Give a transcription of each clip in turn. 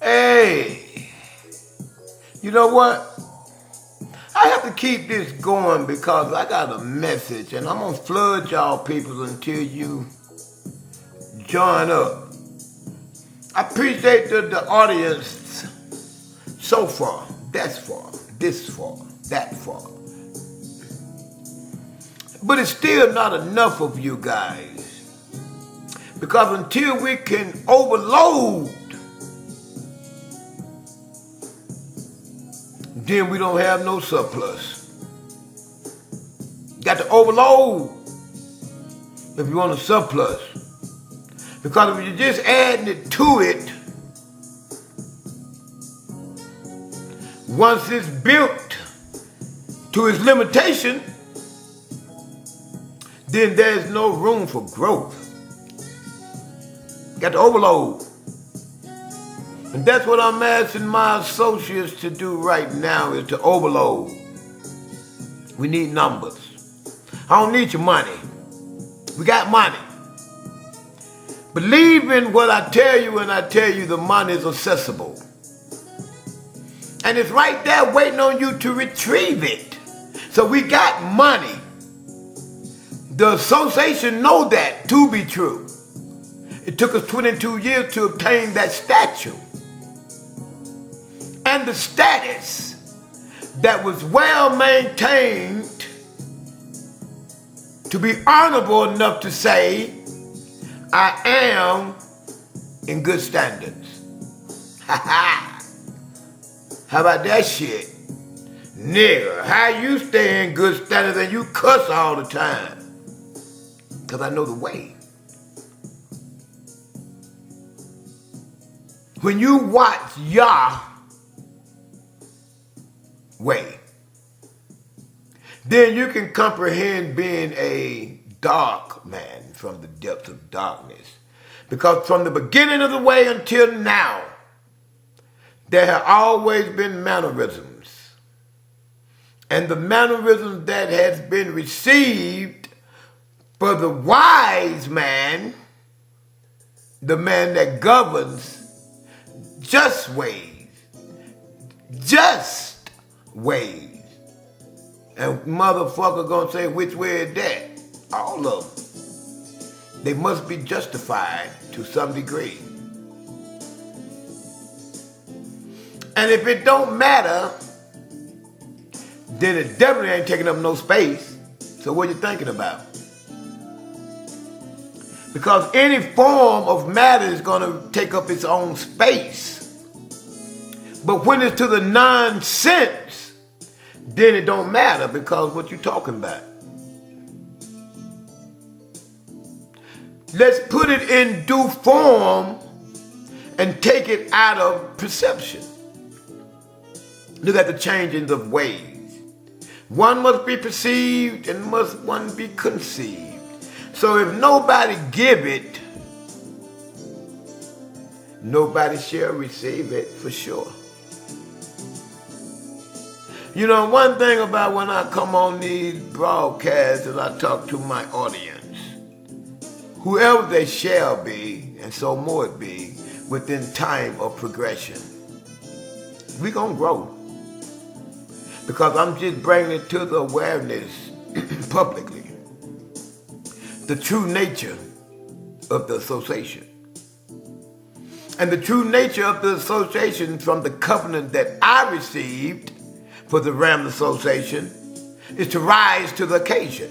Hey, you know what? I have to keep this going because I got a message and I'm going to flood y'all people until you join up. I appreciate the audience so far, that's far, this far, that far. But it's still not enough of you guys. Because until we can overload, then we don't have no surplus. Got to overload if you want a surplus. Because if you're just adding it to it, once it's built to its limitation, then there's no room for growth. Got to overload. And that's what I'm asking my associates to do right now, is to overload. We need numbers. I don't need your money. We got money. Believe in what I tell you when I tell you the money is accessible. And it's right there waiting on you to retrieve it. So we got money. The association know that to be true. It took us 22 years to obtain that statue. And the status that was well maintained to be honorable enough to say, I am in good standards. Ha ha. How about that shit? Nigga, how you stay in good standards and you cuss all the time? Because I know the way. When you watch Yahweh, then you can comprehend being a dark man from the depths of darkness. Because from the beginning of the way until now, there have always been mannerisms. And the mannerisms that has been received for the wise man, the man that governs just ways. Just ways. And motherfucker gonna say, which way is that? All of them. They must be justified to some degree. And if it don't matter, then it definitely ain't taking up no space. So what you thinking about? Because any form of matter is gonna take up its own space. But when it's to the nonsense, then it don't matter because what you talking about. Let's put it in due form and take it out of perception. Look at the changing of ways. One must be perceived and must one be conceived. So if nobody give it, nobody shall receive it for sure. You know, one thing about when I come on these broadcasts and I talk to my audience, whoever they shall be, and so more it be, within time of progression, we gonna grow. Because I'm just bringing it to the awareness publicly, the true nature of the association. And the true nature of the association from the covenant that I received for the Ram Association is to rise to the occasion.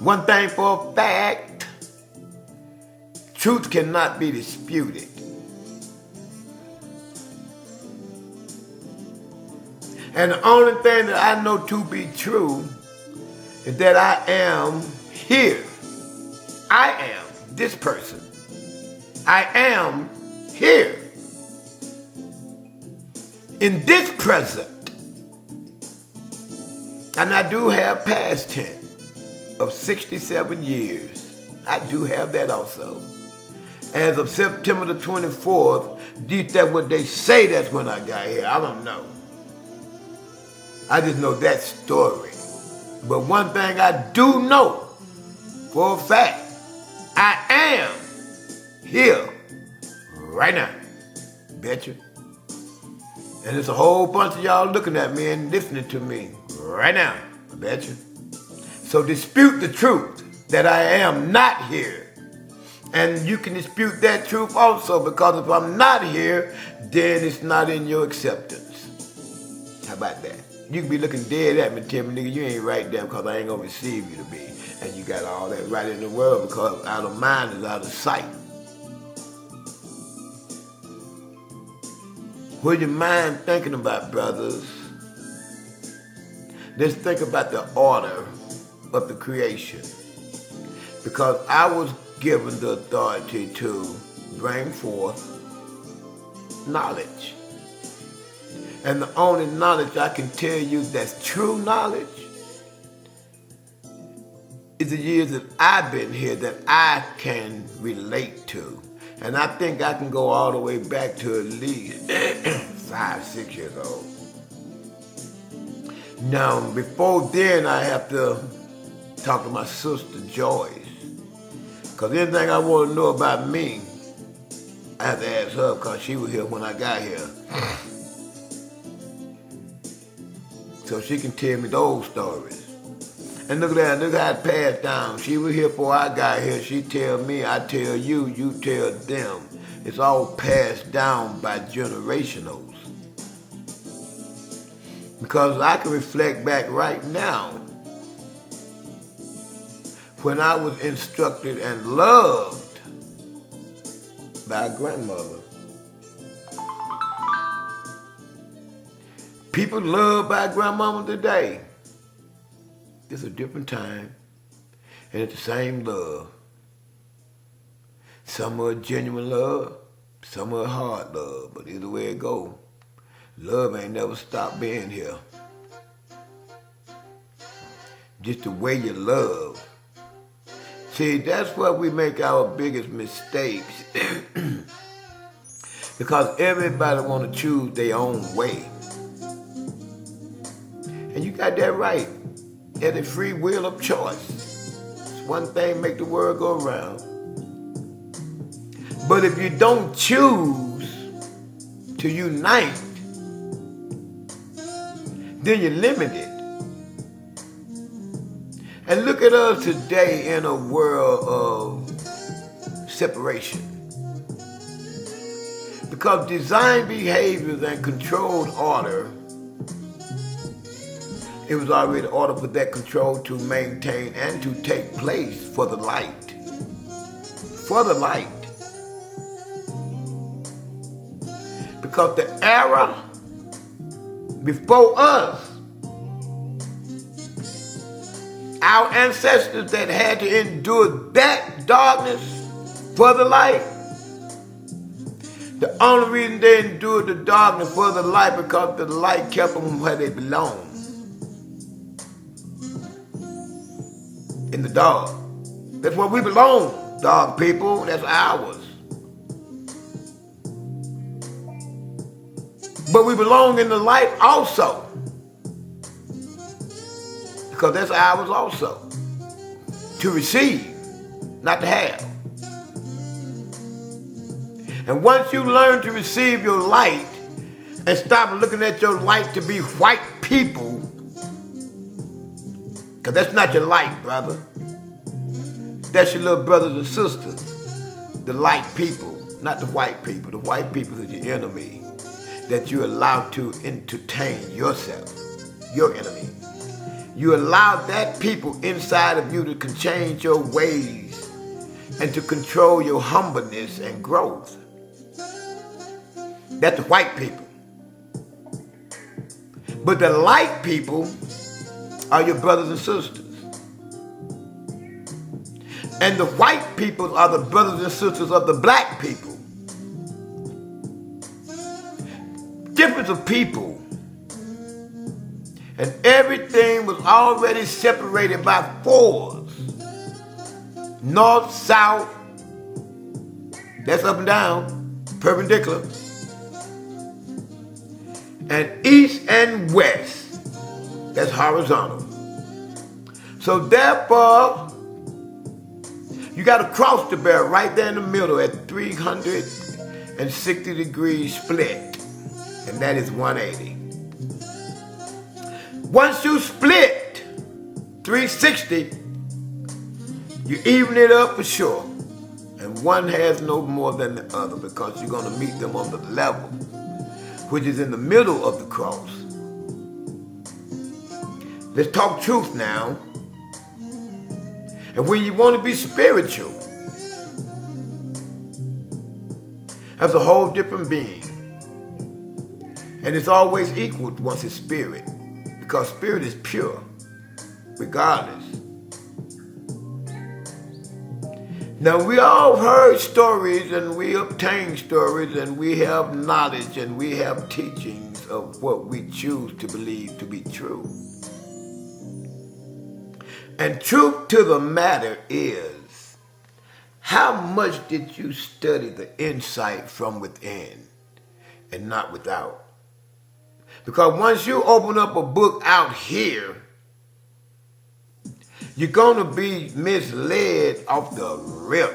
One thing for a fact, truth cannot be disputed. And the only thing that I know to be true is that I am here. I am this person. I am here. In this present. And I do have past tense of 67 years. I do have that also. As of September the 24th, that's what they say that's when I got here. I don't know. I just know that story. But one thing I do know for a fact, I am here right now. Betcha. And there's a whole bunch of y'all looking at me and listening to me right now. I betcha. So dispute the truth that I am not here. And you can dispute that truth also, because if I'm not here, then it's not in your acceptance. How about that? You can be looking dead at me and tell me, nigga, you ain't right there because I ain't gonna receive you to be. And you got all that right in the world, because out of mind is out of sight. What your mind thinking about, brothers? Let's think about the order of the creation. Because I was given the authority to bring forth knowledge. And the only knowledge I can tell you that's true knowledge is the years that I've been here that I can relate to. And I think I can go all the way back to at least 5, 6 years old. Now, before then, I have to talk to my sister Joyce. Because anything I want to know about me, I have to ask her, because she was here when I got here. So she can tell me those stories. And look at that, look how it passed down. She was here before I got here. She tell me, I tell you, you tell them. It's all passed down by generationals. Because I can reflect back right now when I was instructed and loved by a grandmother. People loved by a grandmama today. It's a different time, and it's the same love. Some are genuine love, some are hard love, but either way it go, love ain't never stopped being here. Just the way you love. See, that's where we make our biggest mistakes. Because everybody want to choose their own way. And you got that right. There's a free will of choice. It's one thing make the world go around. But if you don't choose to unite, then you're limited. And look at us today in a world of separation. Because design behaviors and controlled order, it was already ordered for that control to maintain and to take place for the light. For the light. Because the era before us, our ancestors that had to endure that darkness for the light, the only reason they endured the darkness for the light because the light kept them where they belonged. In the dark. That's where we belong, dark people. That's ours. But we belong in the light also. Because that's ours also. To receive, not to have. And once you learn to receive your light and stop looking at your light to be white people, because that's not your light, brother. That's your little brothers and sisters. The light people, not the white people. The white people is your enemy that you allow to entertain yourself, your enemy. You allow that people inside of you to change your ways and to control your humbleness and growth. That's the white people. But the light people are your brothers and sisters. And the white people are the brothers and sisters of the black people. Difference of people. And everything was already separated by fours. North, south, that's up and down, perpendicular. And east and west, that's horizontal. So therefore, you got to cross the barrier right there in the middle at 300 and 60 degrees split, and that is 180. Once you split 360, you even it up for sure. And one has no more than the other because you're going to meet them on the level, which is in the middle of the cross. Let's talk truth now. And when you want to be spiritual, that's a whole different being. And it's always equal once it's spirit, because spirit is pure, regardless. Now, we all heard stories, and we obtain stories, and we have knowledge, and we have teachings of what we choose to believe to be true. And truth to the matter is, how much did you study the insight from within and not without? Because once you open up a book out here, you're going to be misled off the rip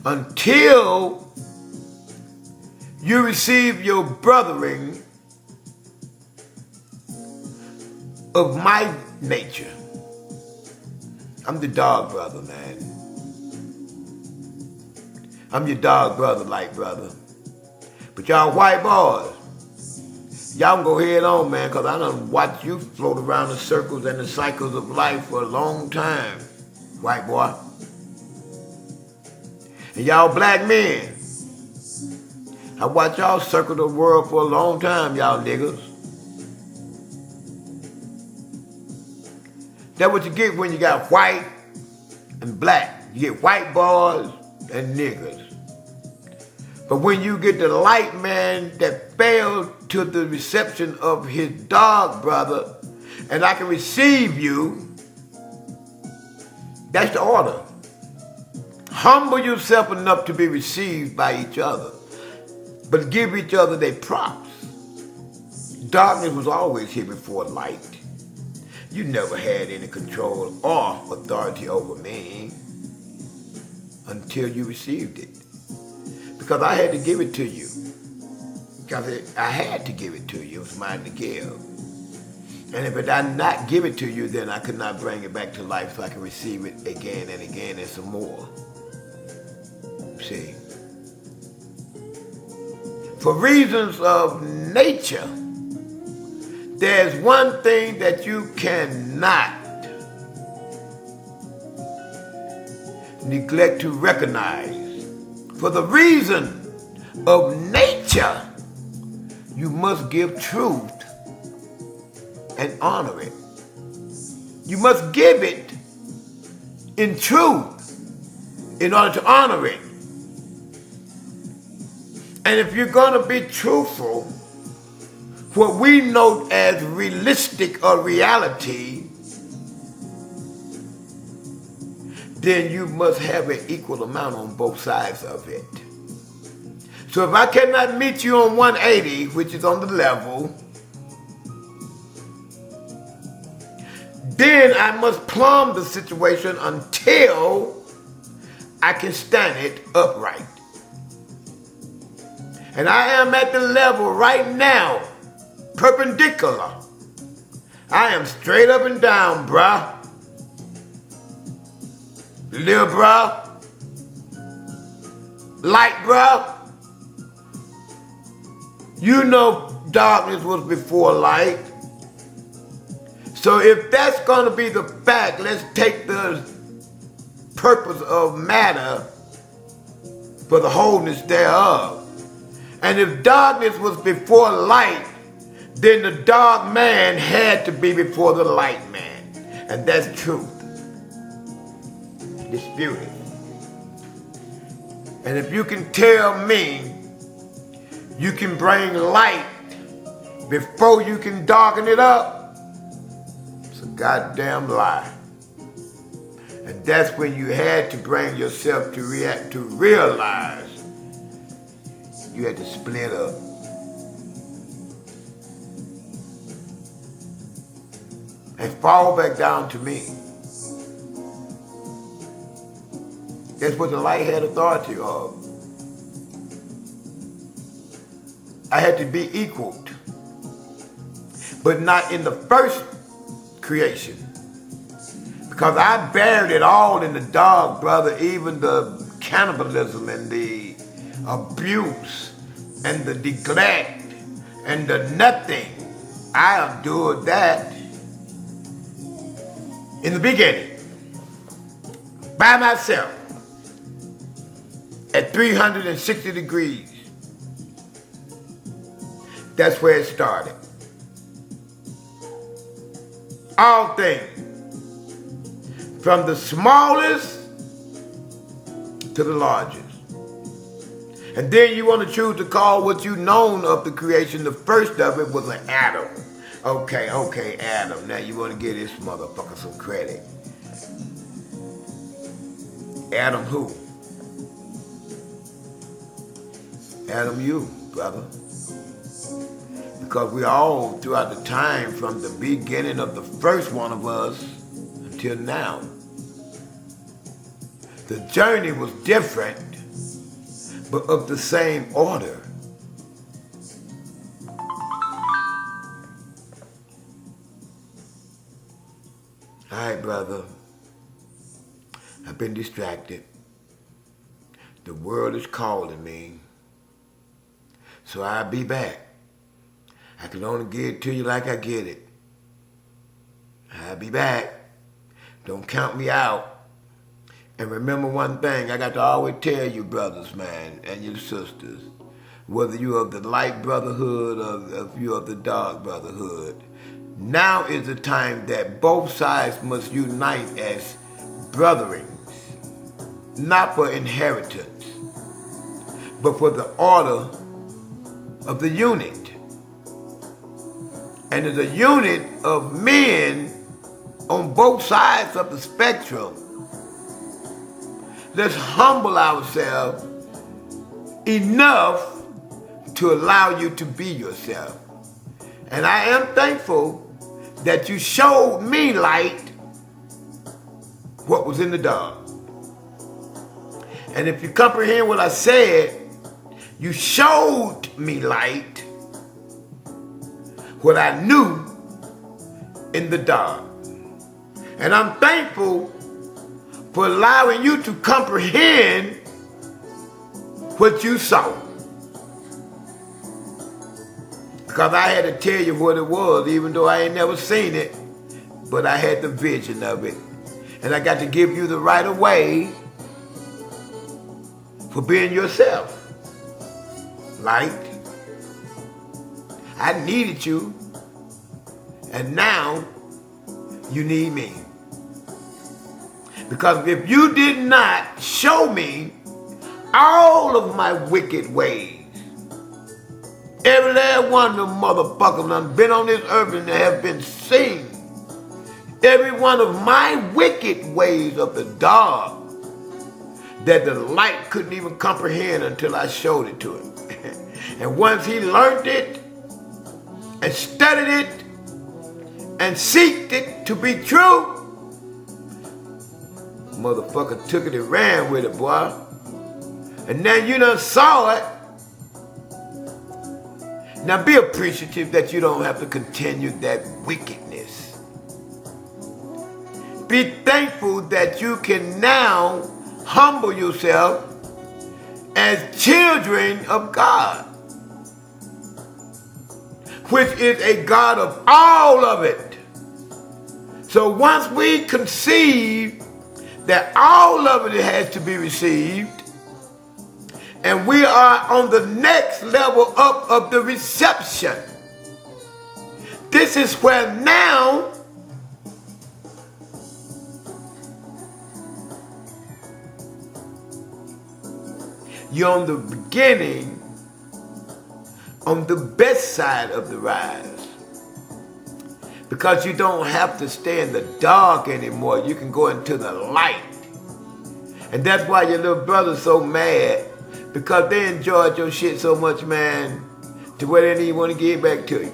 until you receive your brothering of my nature. I'm the dog brother, man. I'm your dog brother, light brother. But y'all white boys, y'all can go head on, man, because I done watched you float around the circles and the cycles of life for a long time, white boy. And y'all black men, I watched y'all circle the world for a long time, y'all niggas. That's what you get when you got white and black. You get white boys and niggas. But when you get the light man that failed to the reception of his dog brother, and I can receive you, that's the order. Humble yourself enough to be received by each other, but give each other their props. Darkness was always here before light. You never had any control or authority over me until you received it. Because I had to give it to you. Because I had to give it to you. It was mine to give. And if I did not give it to you, then I could not bring it back to life so I could receive it again and again and some more. See? For reasons of nature, there's one thing that you cannot neglect to recognize. For the reason of nature, you must give truth and honor it. You must give it in truth in order to honor it. And if you're going to be truthful, what we note as realistic or reality, then you must have an equal amount on both sides of it. So if I cannot meet you on 180, which is on the level, then I must plumb the situation until I can stand it upright. And I am at the level right now, perpendicular. I am straight up and down, bruh. Little bruh. Light bruh. You know darkness was before light. So if that's going to be the fact, let's take the purpose of matter for the wholeness thereof. And if darkness was before light, then the dark man had to be before the light man. And that's truth. Disputed. And if you can tell me you can bring light before you can darken it up, it's a goddamn lie. And that's when you had to bring yourself to realize you had to split up. And fall back down to me. That's what the light had authority of. I had to be equaled, but not in the first creation. Because I buried it all in the dark, brother, even the cannibalism and the abuse and the neglect and the nothing. I endured that in the beginning, by myself, at 360 degrees. That's where it started. All things, from the smallest to the largest. And then you want to choose to call what you known of the creation, the first of it was an Adam. Okay, Adam. Now you want to give this motherfucker some credit. Adam who? Adam you, brother. Because we all, throughout the time, from the beginning of the first one of us until now, the journey was different, but of the same order. All right, brother. I've been distracted. The world is calling me. So I'll be back. I can only give it to you like I get it. I'll be back. Don't count me out. And remember one thing, I got to always tell you brothers, man, and your sisters, whether you're of the light brotherhood or if you're of the dark brotherhood, now is the time that both sides must unite as brethren, not for inheritance, but for the order of the unit. And as a unit of men on both sides of the spectrum, let's humble ourselves enough to allow you to be yourself. And I am thankful that you showed me light what was in the dark. And if you comprehend what I said, you showed me light what I knew in the dark. And I'm thankful for allowing you to comprehend what you saw. Because I had to tell you what it was, even though I ain't never seen it, but I had the vision of it. And I got to give you the right of way for being yourself. Light. I needed you, and now you need me. Because if you did not show me all of my wicked ways, every last one of them motherfuckers that been on this earth and have been seen, every one of my wicked ways of the dark that the light couldn't even comprehend until I showed it to him. And once he learned it and studied it and seeked it to be true, motherfucker took it and ran with it, boy. And now you done saw it. Now be appreciative that you don't have to continue that wickedness. Be thankful that you can now humble yourself as children of God, which is a God of all of it. So once we conceive that all of it has to be received, and we are on the next level up of the reception, this is where now you're on the beginning, on the best side of the rise. Because you don't have to stay in the dark anymore. You can go into the light. And that's why your little brother's so mad. Because they enjoyed your shit so much, man, to where they didn't even want to give it back to you.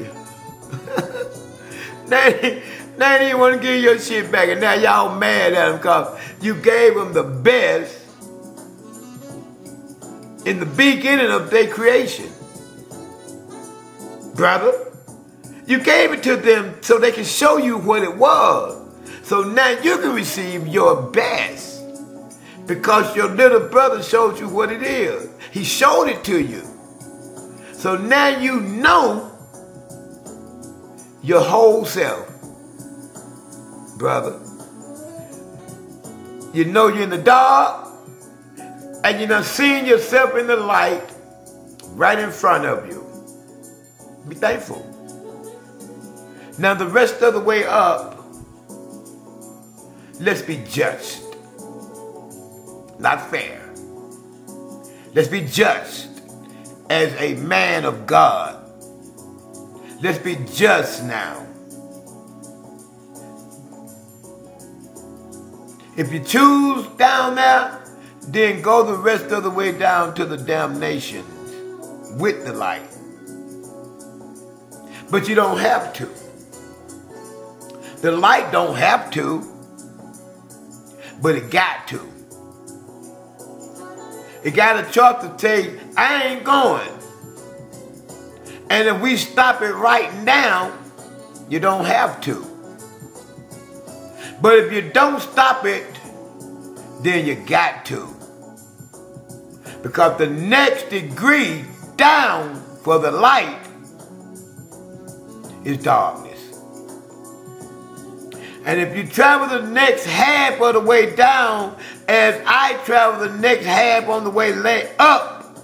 They didn't even want to give your shit back. And now y'all mad at them because you gave them the best in the beginning of their creation. Brother, you gave it to them so they can show you what it was. So now you can receive your best because your little brother showed you what it is. He showed it to you. So now you know your whole self, brother. You know you're in the dark and you done seen yourself in the light right in front of you. Be thankful. Now the rest of the way up, let's be just, not fair. Let's be just as a man of God. Let's be just now. If you choose down there, then go the rest of the way down to the damnation with the light. But you don't have to. The light don't have to, but it got to. It got a choice to say, I ain't going. And if we stop it right now, you don't have to. But if you don't stop it, then you got to. Because the next degree down for the light is darkness. And if you travel the next half of the way down, as I travel the next half on the way up,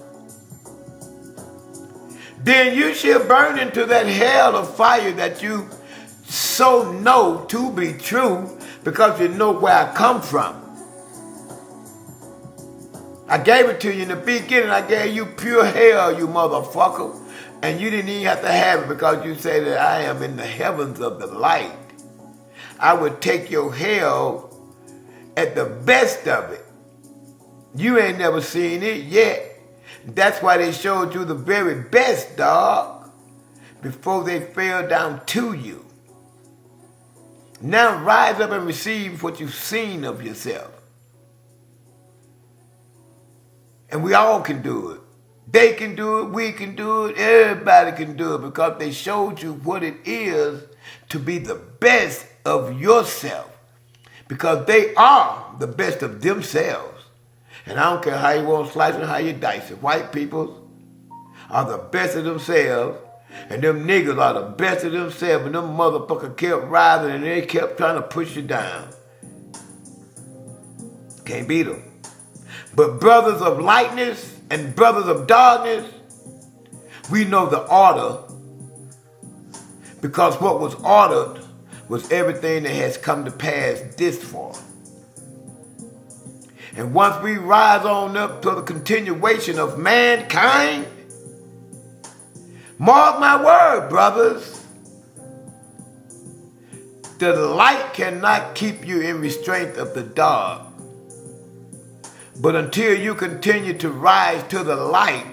then you shall burn into that hell of fire that you so know to be true because you know where I come from. I gave it to you in the beginning. I gave you pure hell, you motherfucker. And you didn't even have to have it because you say that I am in the heavens of the light. I would take your hell at the best of it. You ain't never seen it yet. That's why they showed you the very best, dog, before they fell down to you. Now rise up and receive what you've seen of yourself. And we all can do it. They can do it, we can do it, everybody can do it because they showed you what it is to be the best of yourself. Because they are the best of themselves. And I don't care how you want to slice it, how you dice it. White people are the best of themselves. And them niggas are the best of themselves. And them motherfuckers kept rising and they kept trying to push you down. Can't beat them. But brothers of lightness and brothers of darkness, we know the order because what was ordered was everything that has come to pass this far. And once we rise on up to the continuation of mankind, mark my word, brothers, the light cannot keep you in restraint of the dark. But until you continue to rise to the light,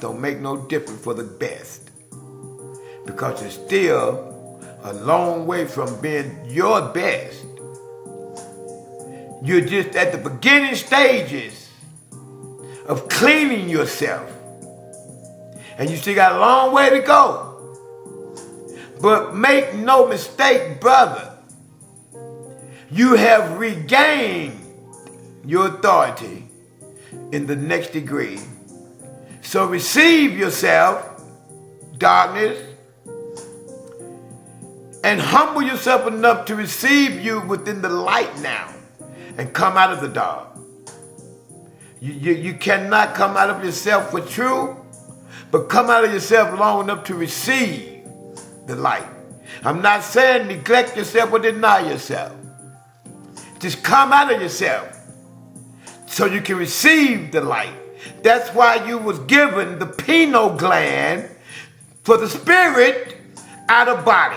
don't make no difference for the best. Because it's still a long way from being your best. You're just at the beginning stages of cleaning yourself. And you still got a long way to go. But make no mistake, brother, you have regained your authority in the next degree. So receive yourself, darkness, and humble yourself enough to receive you within the light now and come out of the dark. You cannot come out of yourself for true, but come out of yourself long enough to receive the light. I'm not saying neglect yourself or deny yourself. Just come out of yourself so you can receive the light. That's why you was given the pineal gland for the spirit out of body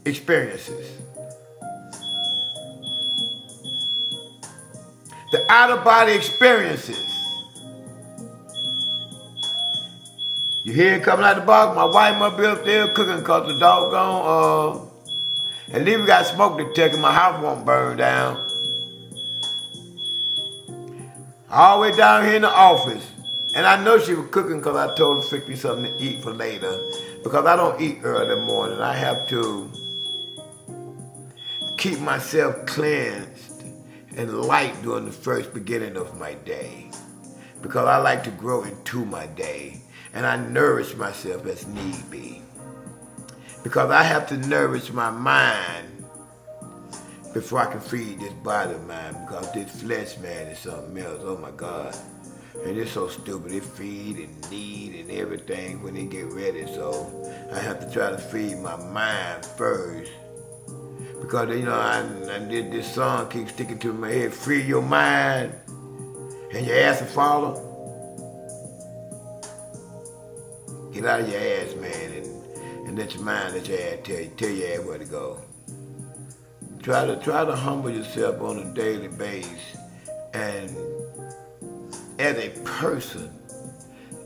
experiences. The out of body experiences. You hear it coming out the box? My wife must be up there cooking because the doggone, at least we got smoke detector. My house won't burn down. all the way down here in the office. And I know she was cooking because I told her to fix me something to eat for later. Because I don't eat early in the morning. I have to keep myself cleansed and light during the first beginning of my day. Because I like to grow into my day. And I nourish myself as need be. Because I have to nourish my mind before I can feed this body of mine. Because this flesh, man, is something else. Oh my God. And it's so stupid. It feed and need and everything when they get ready. So I have to try to feed my mind first. Because, you know, and this song keeps sticking to my head. Free your mind and your ass will follow. Get out of your ass, man, and let your mind, let your ass tell your ass where to go. Try to humble yourself on a daily basis, and as a person,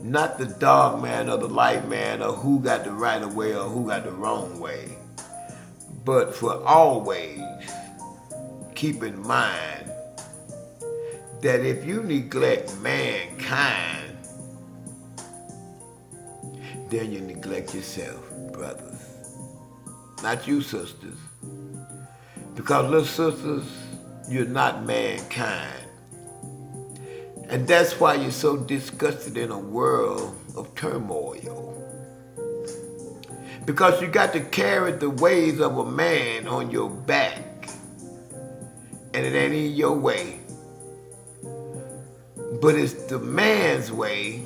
not the dog man or the light man or who got the right way or who got the wrong way, but for always keep in mind that if you neglect mankind, then you neglect yourself, brothers. Not you, sisters. Because, little sisters, you're not mankind. And that's why you're so disgusted in a world of turmoil. Because you got to carry the ways of a man on your back. And it ain't in your way. But it's the man's way.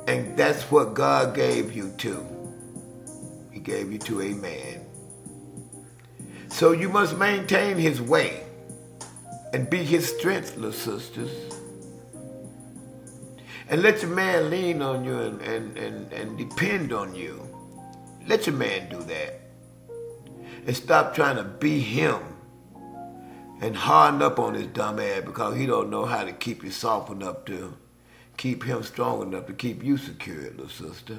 And that's what God gave you to. He gave you to a man. So you must maintain his way and be his strength, little sisters. And let your man lean on you and depend on you. Let your man do that. And stop trying to be him and harden up on his dumb ass because he don't know how to keep you soft enough to keep him strong enough to keep you secure, little sister.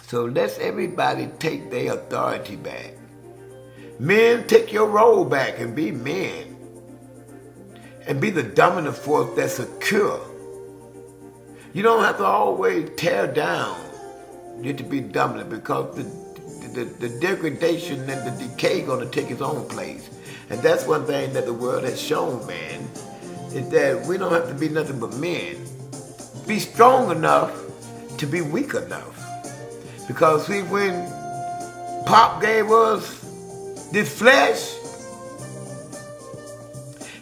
So let's everybody take their authority back. Men, take your role back and be men. And be the dominant force that's secure. You don't have to always tear down just to be dominant because the degradation and the decay going to take its own place. And that's one thing that the world has shown, man, is that we don't have to be nothing but men. Be strong enough to be weak enough. Because see, when Pop gave us this flesh,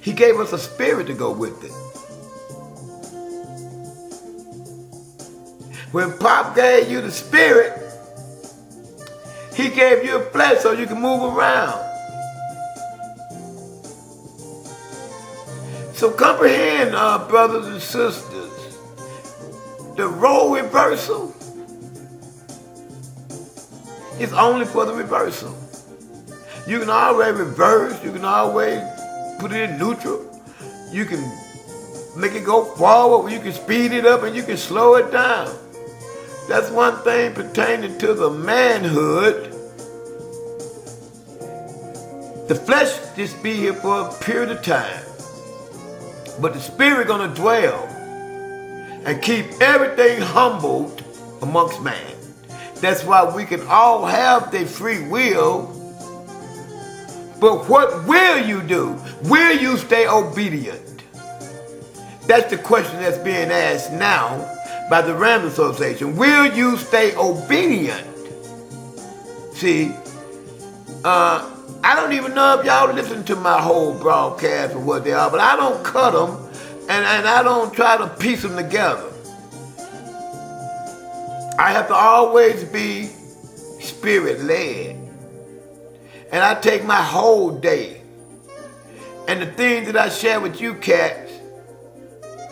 he gave us a spirit to go with it. When Pop gave you the spirit, he gave you a flesh so you can move around. So comprehend, brothers and sisters, the role reversal is only for the reversal. You can always reverse, you can always put it in neutral, you can make it go forward, you can speed it up and you can slow it down. That's one thing pertaining to the manhood. The flesh just be here for a period of time. But the spirit gonna dwell and keep everything humbled amongst man. That's why we can all have the free will. But what will you do? Will you stay obedient? That's the question that's being asked now by the Rams Association. Will you stay obedient? See, I don't even know if y'all listen to my whole broadcast or what they are, but I don't cut them and I don't try to piece them together. I have to always be spirit-led. And I take my whole day. And the things that I share with you cats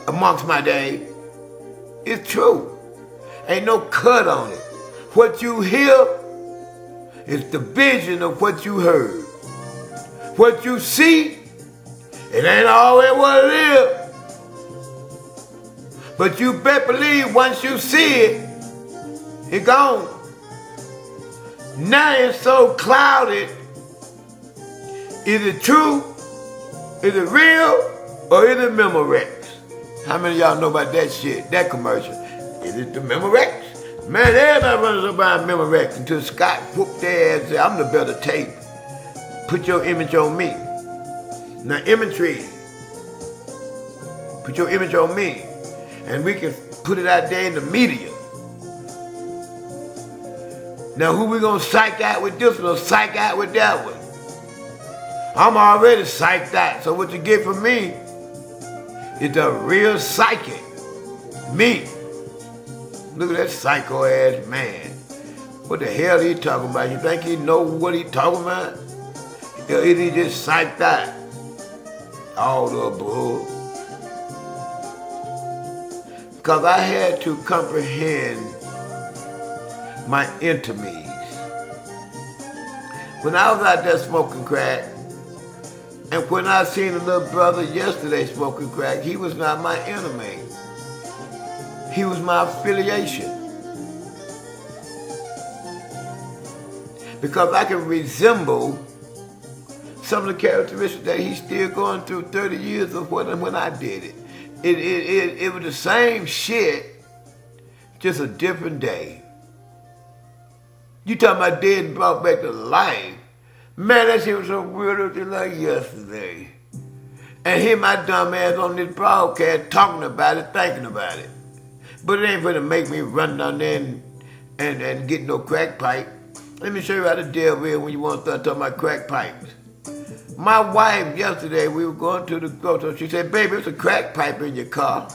amongst my day is true. Ain't no cut on it. What you hear is the vision of what you heard. What you see, it ain't always what it is. But you better believe once you see it, it's gone. Now it's so clouded. Is it true? Is it real? Or is it Memorex? How many of y'all know about that shit, that commercial? Is it the Memorex? Man, everybody runs up by Memorex until Scott whooped their ass and said, I'm the better tape. Put your image on me. Now, imagery. Put your image on me. And we can put it out there in the media. Now, who we gonna psych out with this one or psych out with that one? I'm already psyched out. So what you get from me is the real psychic. Me. Look at that psycho ass man. What the hell he talking about? You think he know what he talking about? Or is he just psyched out? All the bull. Because I had to comprehend my enemies. When I was out there smoking crack, and when I seen a little brother yesterday smoking crack, he was not my enemy. He was my affiliation. Because I can resemble some of the characteristics that he's still going through 30 years of when I did it. It was the same shit, just a different day. You talking about dead and brought back to life. Man, that shit was so weird just like yesterday. And here my dumb ass on this broadcast talking about it, thinking about it. But it ain't gonna make me run down there and get no crack pipe. Let me show you how to deal with it when you want to start talking about crack pipes. My wife yesterday, we were going to the grocery store. She said, baby, there's a crack pipe in your car.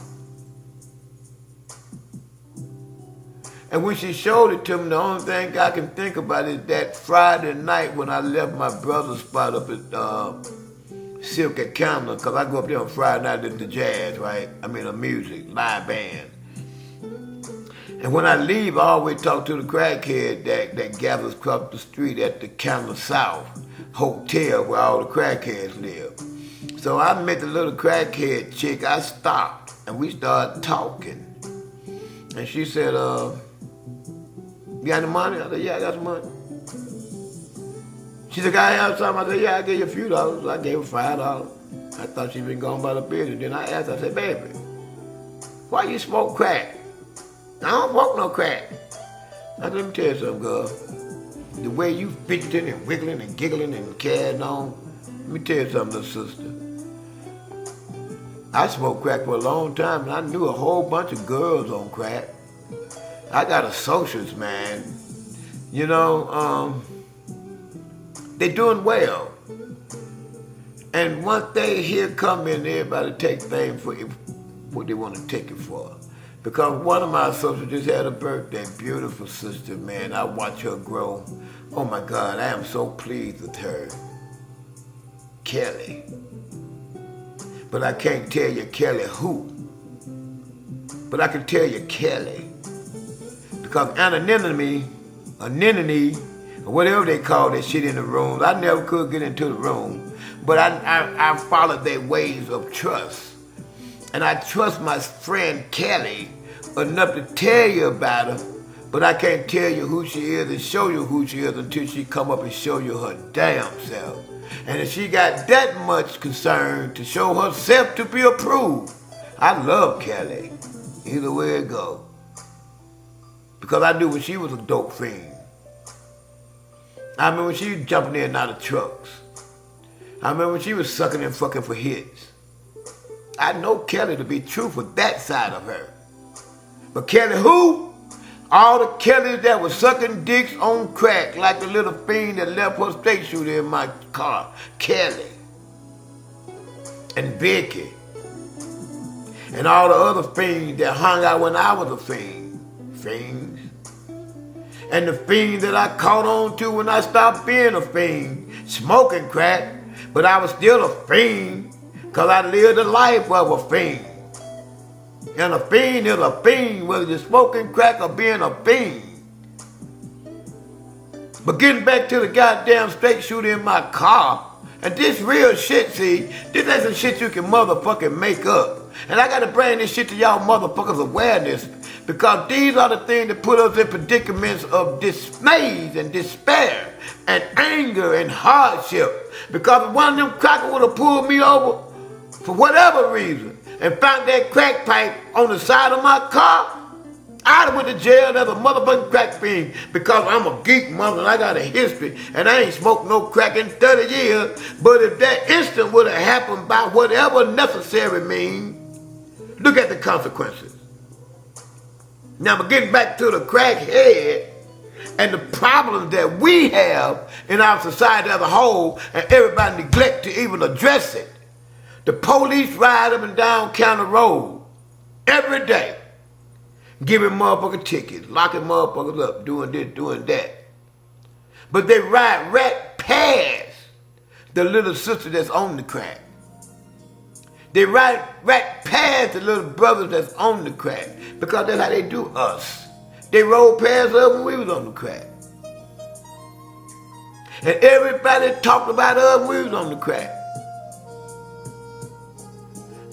And when she showed it to me, the only thing I can think about is that Friday night when I left my brother's spot up at Silk at Campbell, because I go up there on Friday night at the jazz, right? I mean, the music, live band. And when I leave, I always talk to the crackhead that gathers across the street at the Campbell South Hotel where all the crackheads live. So I met the little crackhead chick. I stopped and we started talking. And she said, you got any money? I said, yeah, I got some money. She said, can I have something? I said, yeah, I gave you a few dollars. I gave her $5. I thought she'd been gone by the business. Then I asked her, I said, baby, why you smoke crack? I don't smoke no crack. I said, let me tell you something, girl. The way you fidgeting and wiggling and giggling and carrying on, let me tell you something, little sister. I smoked crack for a long time and I knew a whole bunch of girls on crack. I got associates, man. You know, they doing well. And once they here come in, everybody take things for what they want to take it for. Because one of my associates just had a birthday, beautiful sister, man. I watch her grow. Oh my God, I am so pleased with her. Kelly. But I can't tell you Kelly who. But I can tell you Kelly. Because anonymity, or whatever they call that shit in the rooms, I never could get into the room. But I followed their ways of trust. And I trust my friend Kelly enough to tell you about her, but I can't tell you who she is and show you who she is until she come up and show you her damn self. And if she got that much concern to show herself to be approved, I love Kelly. Either way it go. Because I knew when she was a dope fiend. I remember when she was jumping in and out of trucks. I remember when she was sucking and fucking for hits. I know Kelly to be true for that side of her. But Kelly who? All the Kellys that was sucking dicks on crack like the little fiend that left her straight shooter in my car. Kelly. And Vicky. And all the other fiends that hung out when I was a fiend. Fiends. And the fiend that I caught on to when I stopped being a fiend. Smoking crack. But I was still a fiend. Because I lived the life of a fiend. And a fiend is a fiend, whether you're smoking crack or being a fiend. But getting back to the goddamn straight shooter in my car, and this real shit, see, this ain't some shit you can motherfucking make up. And I gotta bring this shit to y'all motherfuckers' awareness, because these are the things that put us in predicaments of dismay and despair and anger and hardship. Because if one of them crackers would have pulled me over, for whatever reason, and found that crack pipe on the side of my car, I'd have went to jail as a motherfucking crack fiend because I'm a geek mother and I got a history and I ain't smoked no crack in 30 years. But if that instant would have happened by whatever necessary means, look at the consequences. Now, we're getting back to the crackhead and the problems that we have in our society as a whole, and everybody neglect to even address it. The police ride up and down County Road every day, giving motherfuckers tickets, locking motherfuckers up, doing this, doing that. But they ride right past the little sister that's on the crack. They ride right past the little brothers that's on the crack, because that's how they do us. They rolled past us when we was on the crack. And everybody talked about us when we was on the crack.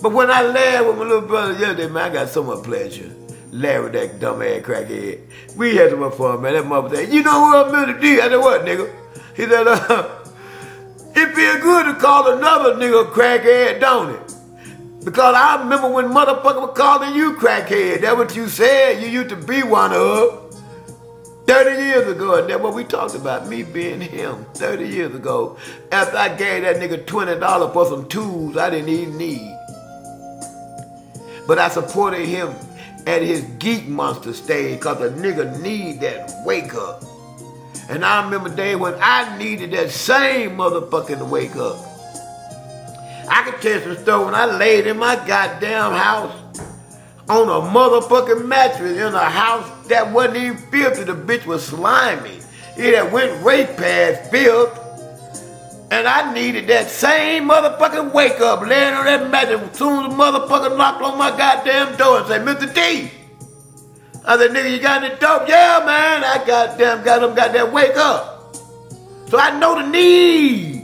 But when I laughed with my little brother yesterday, man, I got so much pleasure. Laugh with that dumb ass crackhead. We had so much fun, man. That mother said, you know who I'm going to do? I said, what, nigga? He said, it feel good to call another nigga crackhead, don't it? Because I remember when motherfucker was calling you crackhead. That's what you said. You used to be one of 30 years ago. And that's what we talked about, me being him 30 years ago. After I gave that nigga $20 for some tools I didn't even need. But I supported him at his geek monster stage because a nigga need that wake up. And I remember days when I needed that same motherfucking wake up. I can tell you some story when I laid in my goddamn house on a motherfucking mattress in a house that wasn't even filthy. The bitch was slimy. It had went way past filth. And I needed that same motherfucking wake up laying on that mattress as soon as the motherfucker knocked on my goddamn door and said, Mr. D. I said, nigga, you got any dope? Yeah, man, I got that wake up. So I know the need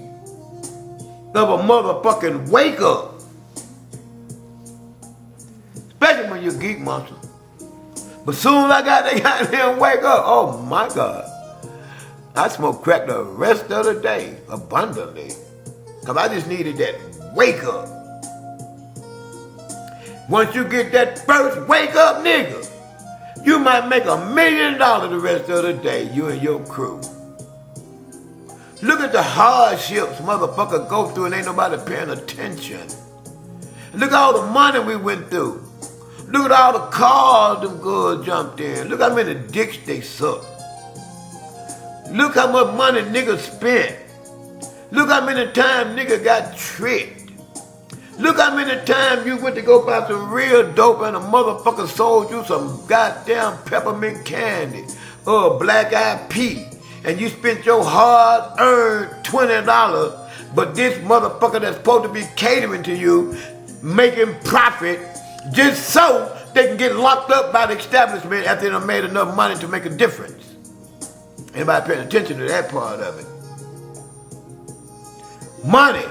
of a motherfucking wake up. Especially when you're a geek monster. But soon as I got that goddamn wake up, oh my God. I smoked crack the rest of the day, abundantly. Because I just needed that wake up. Once you get that first wake up, nigga, you might make $1 million the rest of the day, you and your crew. Look at the hardships motherfuckers go through and ain't nobody paying attention. Look at all the money we went through. Look at all the cars them girls jumped in. Look how many dicks they sucked. Look how much money niggas spent. Look how many times niggas got tricked. Look how many times you went to go buy some real dope and a motherfucker sold you some goddamn peppermint candy or a black-eyed pea, and you spent your hard-earned $20, but this motherfucker that's supposed to be catering to you, making profit, just so they can get locked up by the establishment after they done made enough money to make a difference. Anybody paying attention to that part of it? Money.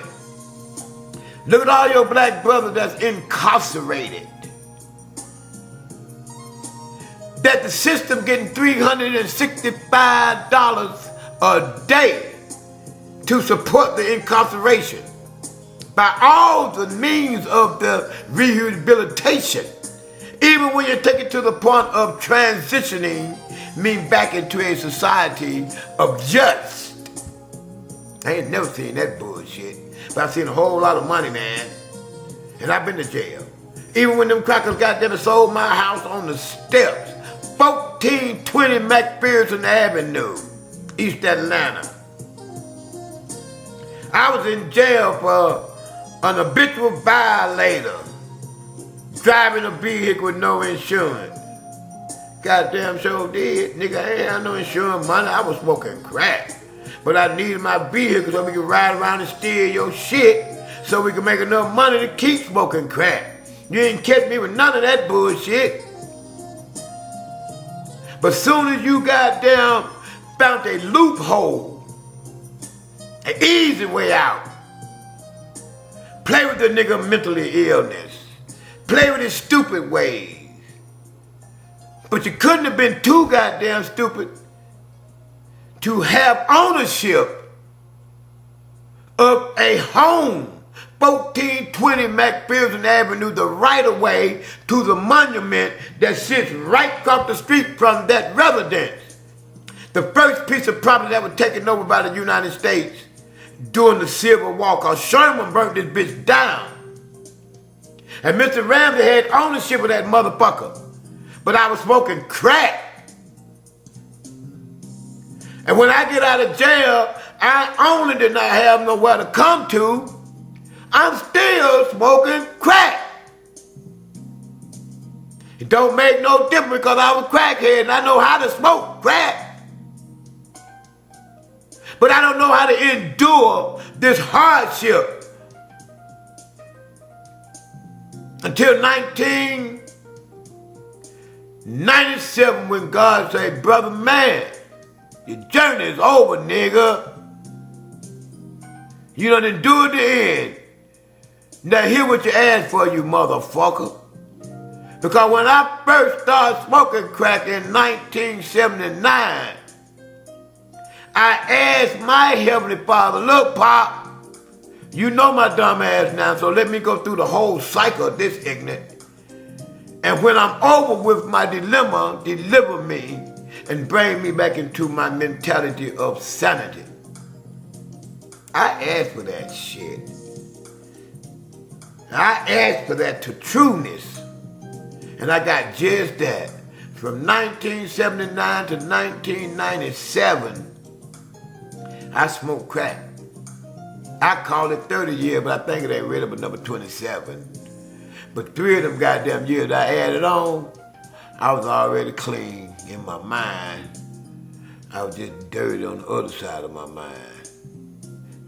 Look at all your black brothers that's incarcerated. That the system getting $365 a day to support the incarceration by all the means of the rehabilitation. Even when you take it to the point of transitioning me back into a society of just. I ain't never seen that bullshit. But I've seen a whole lot of money, man. And I've been to jail. Even when them crackers got there and sold my house on the steps. 1420 McPherson Avenue, East Atlanta. I was in jail for an habitual violator. Driving a vehicle with no insurance. Goddamn sure did. Nigga, I ain't had no insurance money. I was smoking crack. But I needed my vehicle so we could ride around and steal your shit so we could make enough money to keep smoking crack. You ain't catch me with none of that bullshit. But soon as you goddamn found a loophole, an easy way out, play with the nigga mentally illness. Play with his stupid ways. But you couldn't have been too goddamn stupid to have ownership of a home 1420 McPherson Avenue, the right-of-way to the monument that sits right across the street from that residence. The first piece of property that was taken over by the United States during the Civil War, because Sherman burnt this bitch down. And Mr. Ramsey had ownership of that motherfucker. But I was smoking crack. And when I get out of jail, I only did not have nowhere to come to. I'm still smoking crack. It don't make no difference because I was crackhead and I know how to smoke crack. But I don't know how to endure this hardship. Until 1997 when God said, brother man, your journey is over, nigga. You done endured the end. Now hear what you asked for, you motherfucker. Because when I first started smoking crack in 1979, I asked my Heavenly Father, look, Pop, you know my dumb ass now, so let me go through the whole cycle of this ignorant. And when I'm over with my dilemma, deliver me and bring me back into my mentality of sanity. I asked for that shit. I asked for that to trueness. And I got just that. From 1979 to 1997, I smoked crack. I call it 30 years, but I think it ain't really but number 27. But 3 of them goddamn years I added on, I was already clean in my mind. I was just dirty on the other side of my mind.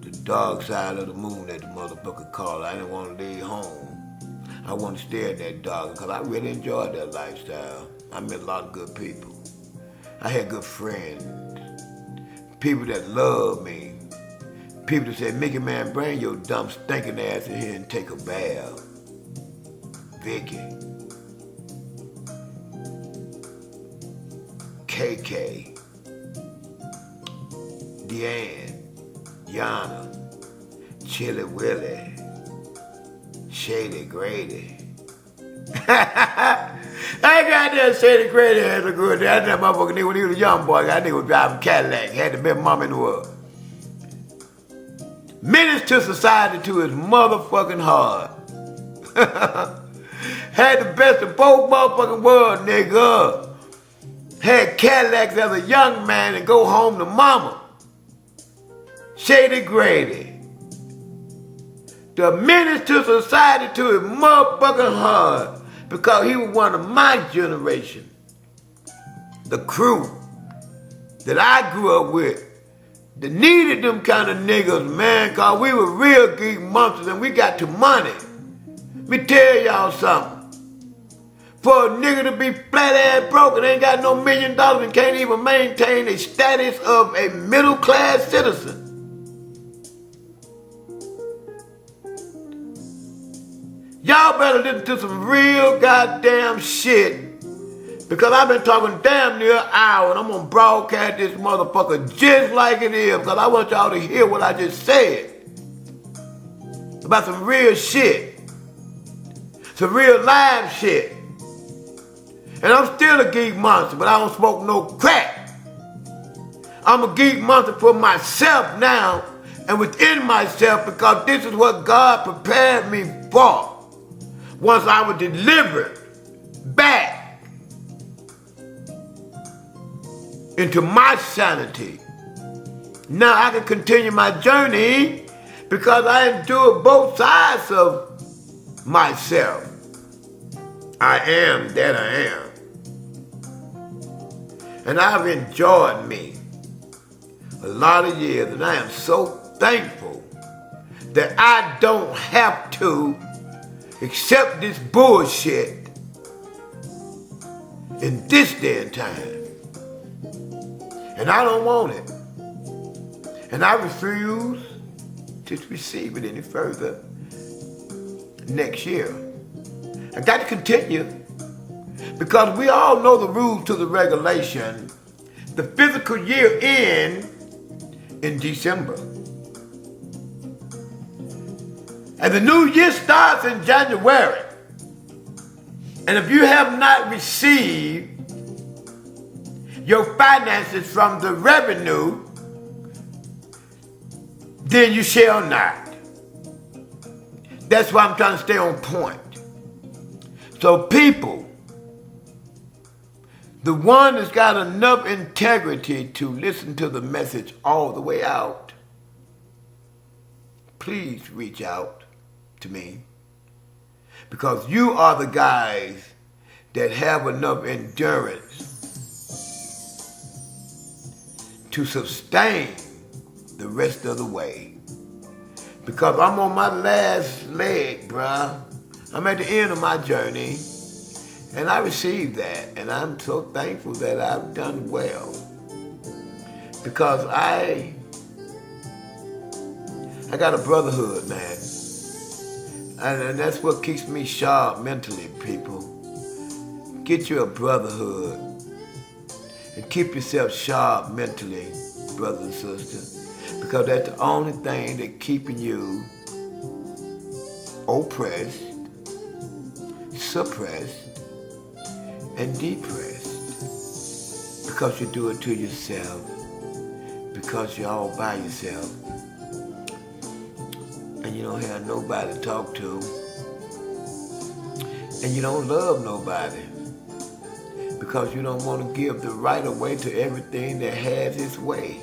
The dark side of the moon that the motherfucker called. I didn't want to leave home. I wanted to stay in that dark because I really enjoyed that lifestyle. I met a lot of good people. I had good friends. People that loved me. People that said, Mickey man, bring your dumb stinking ass in here and take a bath. Vicky. KK. Deanne. Yana. Chili Willie. Shady Grady. I got that Shady Grady had a good day. That motherfucker nigga when he was a young boy, that nigga was driving Cadillac, had the best mom in the world. Menace to society to his motherfucking heart. Had the best of both motherfucking worlds, nigga. Had Cadillacs as a young man and go home to mama. Shady Grady. The menace to society to his motherfucking heart. Because he was one of my generation. The crew that I grew up with. That needed them kind of niggas, man. Because we were real geek monsters and we got to money. Let me tell y'all something. For a nigga to be flat ass broke and ain't got no $1 million and can't even maintain a status of a middle class citizen. Y'all better listen to some real goddamn shit. Because I've been talking damn near an hour and I'm gonna broadcast this motherfucker just like it is because I want y'all to hear what I just said. About some real shit. Some real live shit. And I'm still a geek monster, but I don't smoke no crack. I'm a geek monster for myself now and within myself because this is what God prepared me for. Once I was delivered back into my sanity. Now I can continue my journey because I endure both sides of myself. I am that I am. And I've enjoyed me a lot of years and I am so thankful that I don't have to accept this bullshit in this day and time. And I don't want it. And I refuse to receive it any further next year. I got to continue because we all know the rules to the regulation. The physical year ends in December. And the new year starts in January. And if you have not received your finances from the revenue, then you shall not. That's why I'm trying to stay on point. So people, the one that's got enough integrity to listen to the message all the way out, please reach out to me. Because you are the guys that have enough endurance to sustain the rest of the way. Because I'm on my last leg, bruh. I'm at the end of my journey, and I received that, and I'm so thankful that I've done well. Because I got a brotherhood, man. And that's what keeps me sharp mentally, people. Get you a brotherhood and keep yourself sharp mentally, brothers and sisters, because that's the only thing that's keeping you oppressed, suppressed, and depressed. Because you do it to yourself, because you're all by yourself, and you don't have nobody to talk to, and you don't love nobody, because you don't want to give the right of way to everything that has its way.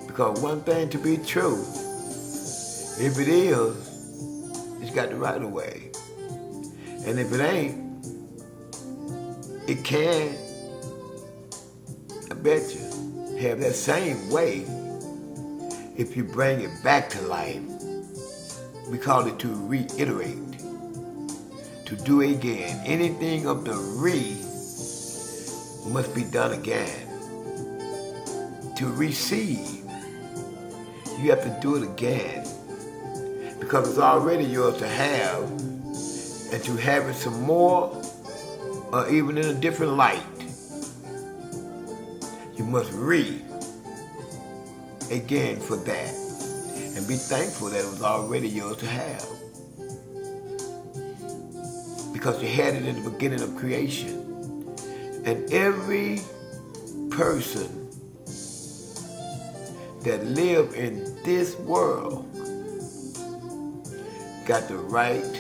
Because one thing to be true, if it is, it's got the right of way. And if it ain't, it can, I bet you, have that same way if you bring it back to life. We call it to reiterate, to do again. Anything of the must be done again. To receive, you have to do it again, because it's already yours to have, and to have it some more, or even in a different light, you must again for that, and be thankful that it was already yours to have, because you had it in the beginning of creation. And every person that live in this world got the right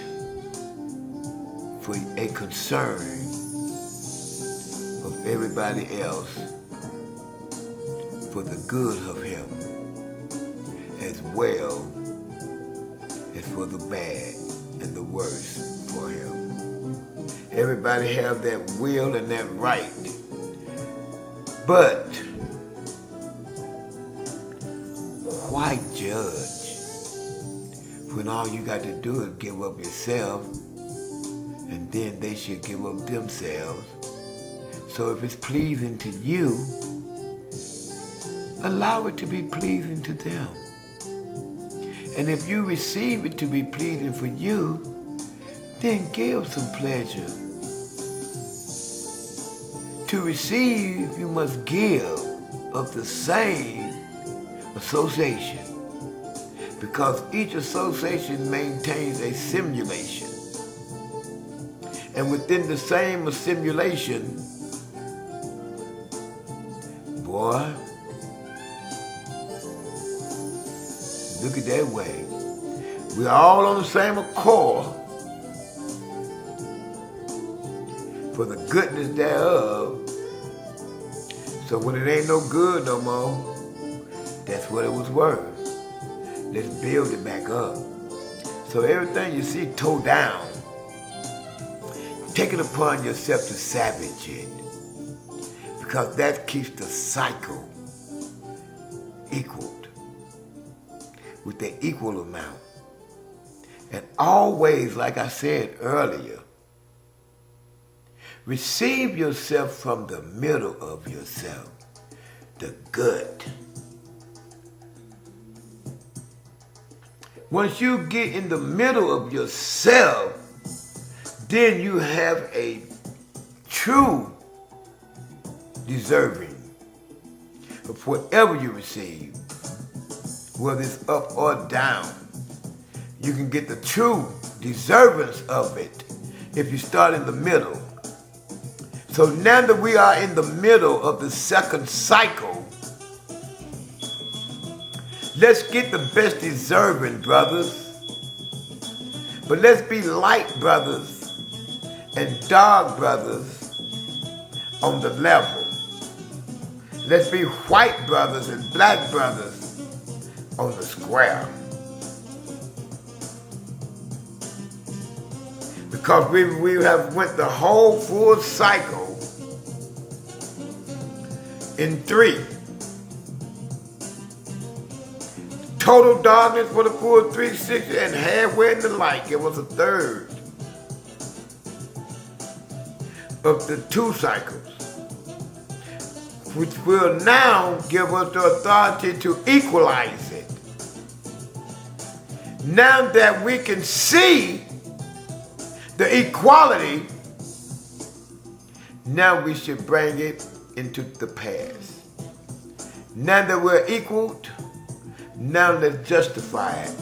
for a concern of everybody else, for the good of him, as well as for the bad and the worst for him. Everybody have that will and that right. But why judge when all you got to do is give up yourself, and then they should give up themselves? So if it's pleasing to you, allow it to be pleasing to them. And if you receive it to be pleasing for you, then give some pleasure. To receive, you must give of the same association, because each association maintains a simulation. And within the same simulation, boy, look at that way. We're all on the same accord for the goodness thereof. So when it ain't no good no more, that's what it was worth. Let's build it back up. So everything you see tore down, take it upon yourself to savage it, because that keeps the cycle equaled with the equal amount. And always, like I said earlier, receive yourself from the middle of yourself, the good. Once you get in the middle of yourself, then you have a true deserving of whatever you receive, whether it's up or down. you can get the true deservance of it if you start in the middle. So now that we are in the middle of the second cycle, let's get the best deserving, brothers. But let's be light brothers and dark brothers on the level. Let's be white brothers and black brothers on the square. Because we have went the whole full cycle in 3. Total darkness for the full 360 and halfway in the light. It was a third of the 2 cycles, which will now give us the authority to equalize it. Now that we can see the equality, now we should bring it into the past. Now that we're equaled, now let's justify it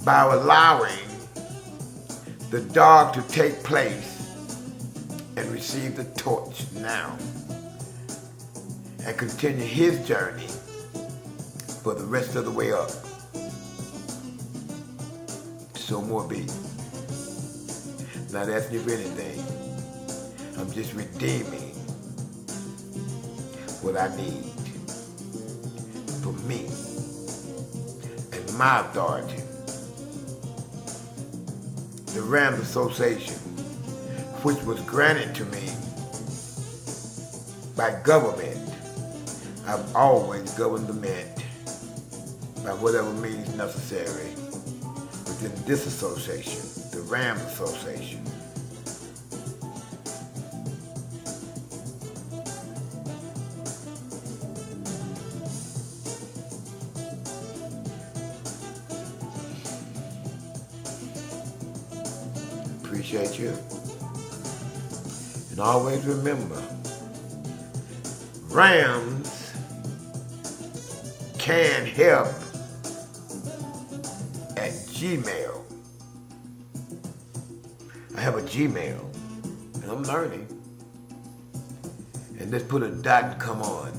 by allowing the dark to take place and receive the torch now and continue his journey for the rest of the way up. So more be. Not asking you for anything. I'm just redeeming what I need for me and my authority. The Rams Association, which was granted to me by government. I've always governed the mint by whatever means necessary within this association, the Rams Association. Appreciate you. And always remember, Rams can help at Gmail. I have a Gmail, and I'm learning. And let's put a dot and come on.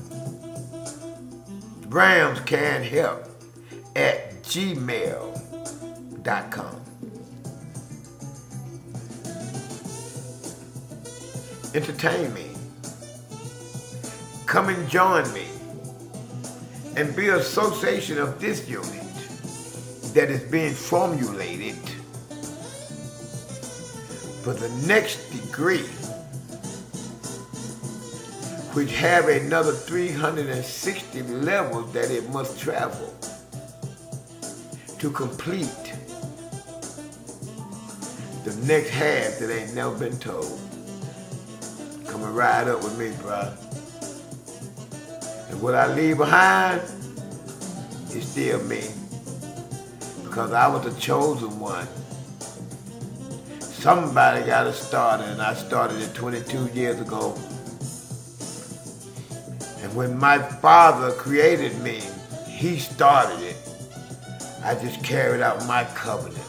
Rams can help at gmail.com. Entertain me. Come and join me and be an association of this unit that is being formulated for the next degree, which have another 360 levels that it must travel to complete the next half that ain't never been told. Come and ride up with me, bro. And what I leave behind is still me. Because I was the chosen one. Somebody got to start it, and I started it 22 years ago. And when my father created me, he started it. I just carried out my covenant.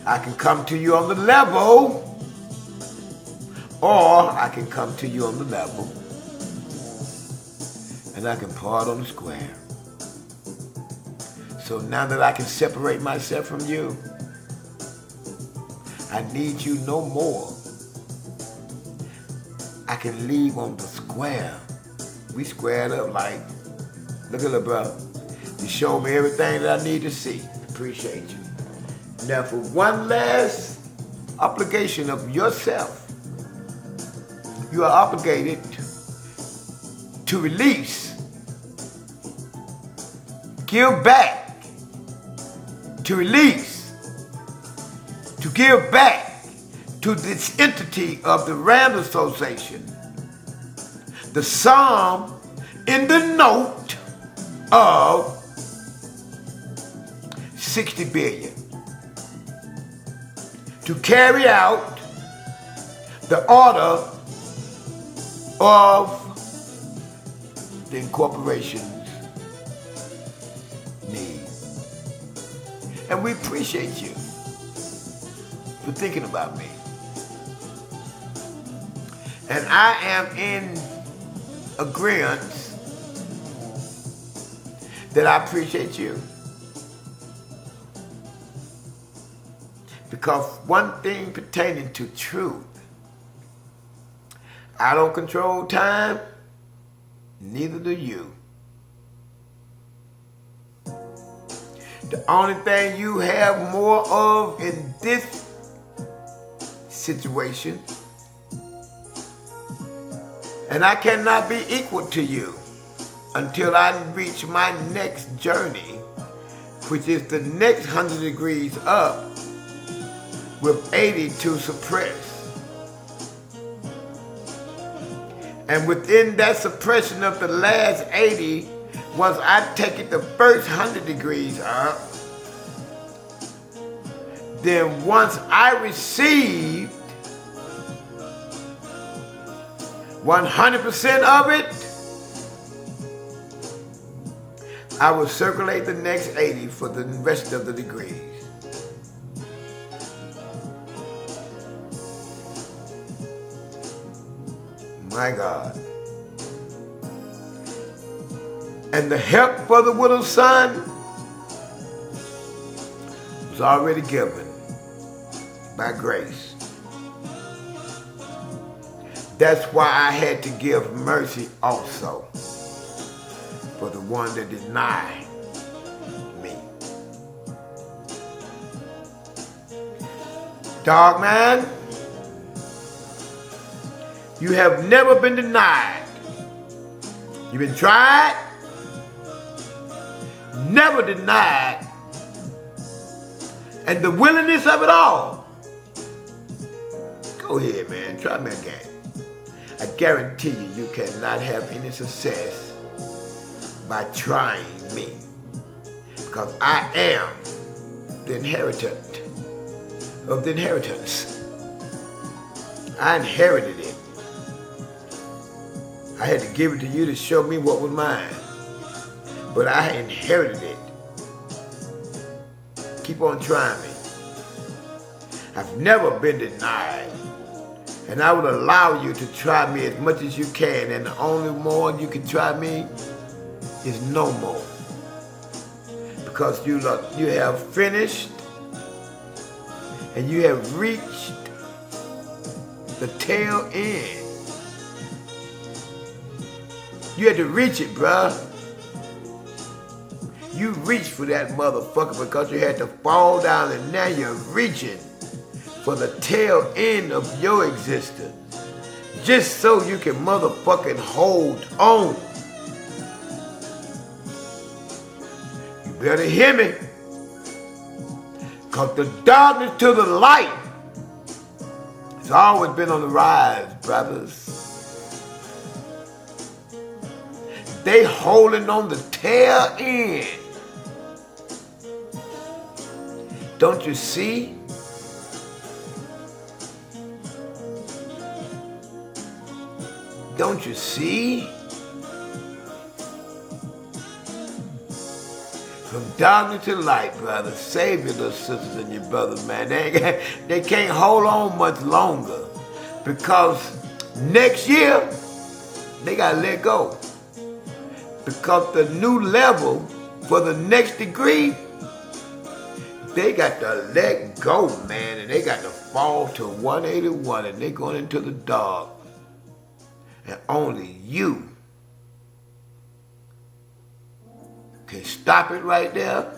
I can come to you on the level, or I can come to you on the level, and I can part on the square. So now that I can separate myself from you, I need you no more. I can leave on the square. We squared up like, look at the brother. You showed me everything that I need to see. Appreciate you. Now for one last obligation of yourself, you are obligated to release, give back, to release, to give back to this entity of the Rams Association the sum in the note of 60 billion to carry out the order of the incorporations And we appreciate you for thinking about me. And I am in agreement that I appreciate you. Because one thing pertaining to truth, I don't control time, neither do you. The only thing you have more of in this situation, and I cannot be equal to you until I reach my next journey, which is the next 100 degrees up with 80 to suppress. And within that suppression of the last 80, once I take it the first 100 degrees up, then once I received 100% of it, I will circulate the next 80 for the rest of the degrees. My God. And the help for the widow's son was already given by grace. That's why I had to give mercy also for the one that denied me. Dog man, you have never been denied. You've been tried, never denied, and the willingness of it all. Go ahead, man, try me again. I guarantee you, you cannot have any success by trying me, because I am the inheritant of the inheritance. I inherited it. I had to give it to you to show me what was mine, but I inherited it. Keep on trying me. I've never been denied, and I would allow you to try me as much as you can, and the only more you can try me is no more, because you have finished and you have reached the tail end. You had to reach it, bruh. You reached for that motherfucker because you had to fall down, and now you're reaching for the tail end of your existence, just so you can motherfucking hold on. You better hear me, because the darkness to the light has always been on the rise, brothers. They holding on the tail end. Don't you see? Don't you see? From darkness to light, brothers. Save your little sisters and your brothers, man. They can't hold on much longer, because next year they gotta let go. Because the new level for the next degree, they got to let go, man, and they got to fall to 181, and they're going into the dark. And only you can stop it right there,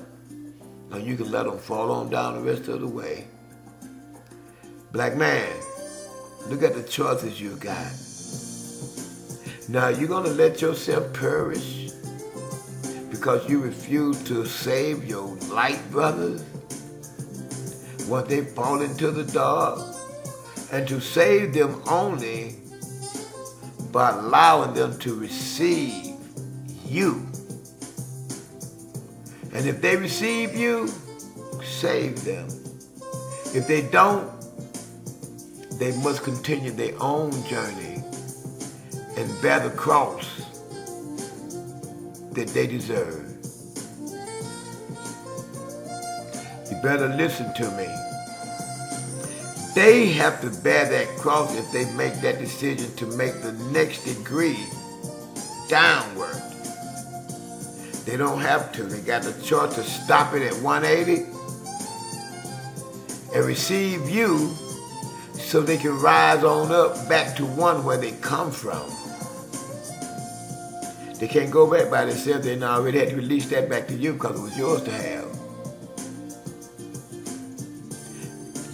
or you can let them fall on down the rest of the way. Black man, look at the choices you got. Now, you're going to let yourself perish because you refuse to save your light brothers once they fall into the dark, and to save them only by allowing them to receive you. And if they receive you, save them. If they don't, they must continue their own journey and bear the cross that they deserve. better listen to me. They have to bear that cross if they make that decision to make the next degree downward. They don't have to. They got the choice to stop it at 180 and receive you so they can rise on up back to one where they come from. They can't go back by themselves. They already had to release that back to you because it was yours to have.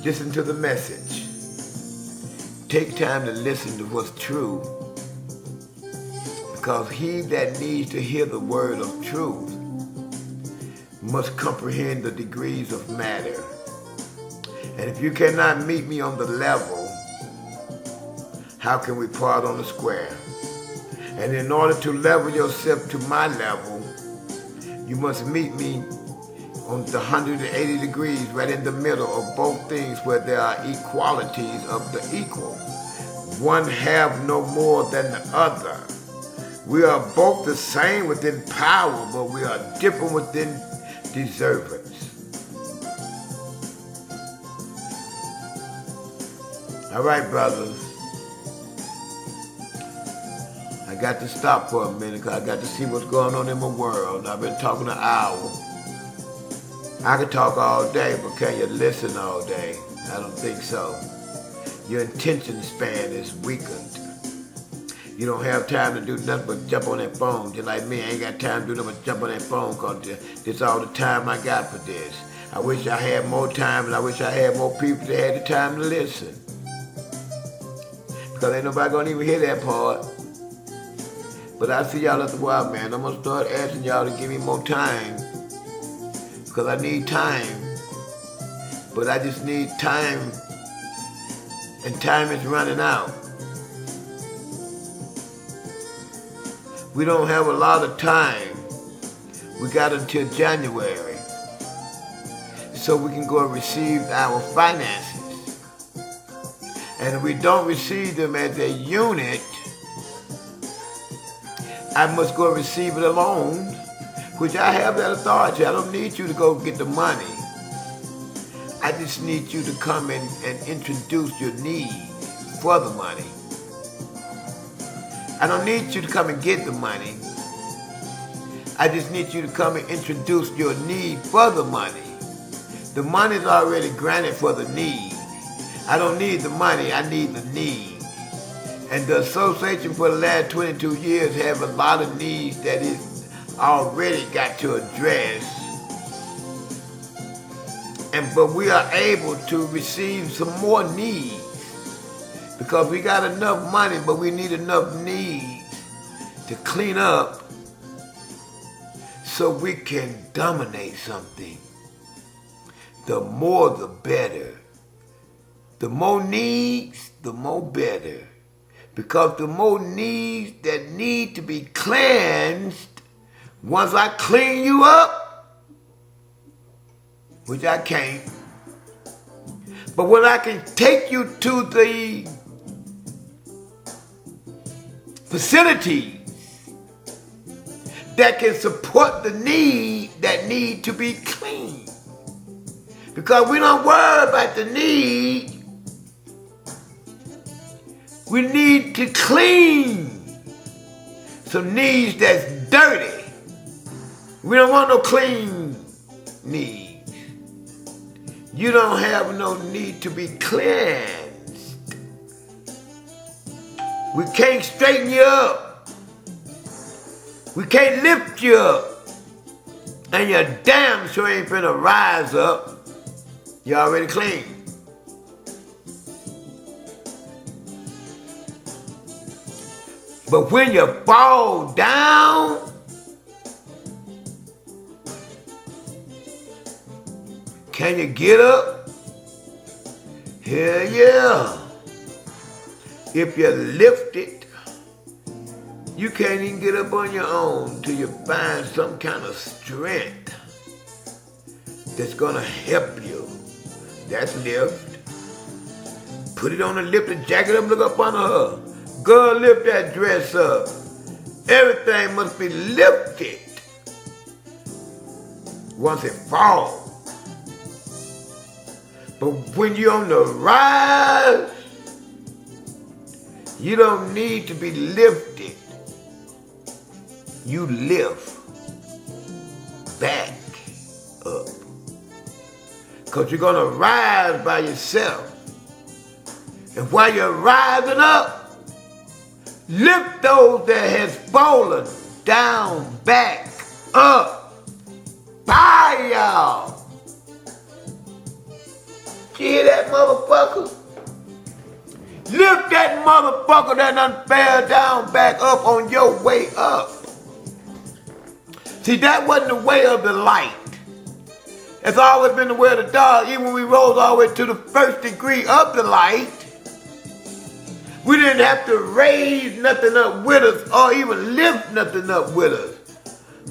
Listen to the message. Take time to listen to what's true, because he that needs to hear the word of truth must comprehend the degrees of matter. And if you cannot meet me on the level, how can we part on the square? And in order to level yourself to my level, you must meet me on the 180 degrees, right in the middle of both things where there are equalities of the equal. One have no more than the other. We are both the same within power, but we are different within deservance. All right, brothers. I got to stop for a minute because I got to see what's going on in my world. I've been talking an hour. I could talk all day, but can you listen all day? I don't think so. Your attention span is weakened. You don't have time to do nothing but jump on that phone. Just like me, I ain't got time to do nothing but jump on that phone because this all the time I got for this. I wish I had more time, and I wish I had more people that had the time to listen. Because ain't nobody gonna even hear that part. But I see y'all at the Wild Man. I'm gonna start asking y'all to give me more time. Because I need time. But I just need time. And time is running out. We don't have a lot of time. We got until January. So we can go and receive our finances. And if we don't receive them as a unit, I must go and receive it alone, which I have that authority. I don't need you to go get the money. I just need you to come in and introduce your need for the money. I don't need you to come and get the money. I just need you to come and introduce your need for the money. The money is already granted for the need. I don't need the money, I need the need. And the association for the last 22 years have a lot of needs that it's already got to address. But we are able to receive some more needs because we got enough money, but we need enough needs to clean up so we can dominate something. The more, the better. The more needs, the more better. Because the more needs that need to be cleansed, once I clean you up, which I can't, but when I can take you to the facilities that can support the need that need to be clean. Because we don't worry about the need. We need to clean some needs that's dirty. We don't want no clean needs. You don't have no need to be cleansed. We can't straighten you up. We can't lift you up. And you damn sure ain't finna rise up. You already clean. But when you fall down, can you get up? Hell yeah. If you lift it, you can't even get up on your own till you find some kind of strength that's gonna help you. That's lift. Put it on the lift, the jacket up, look up under her. Girl, lift that dress up. Everything must be lifted once it falls. But when you're on the rise, you don't need to be lifted. You lift back up. Because you're going to rise by yourself. And while you're rising up, lift those that has fallen down, back, up. Bye, y'all. You hear that, motherfucker? Lift that motherfucker that done fell down, back up on your way up. See, that wasn't the way of the light. It's always been the way of the dark. Even when we rose all the way to the first degree of the light, we didn't have to raise nothing up with us or even lift nothing up with us.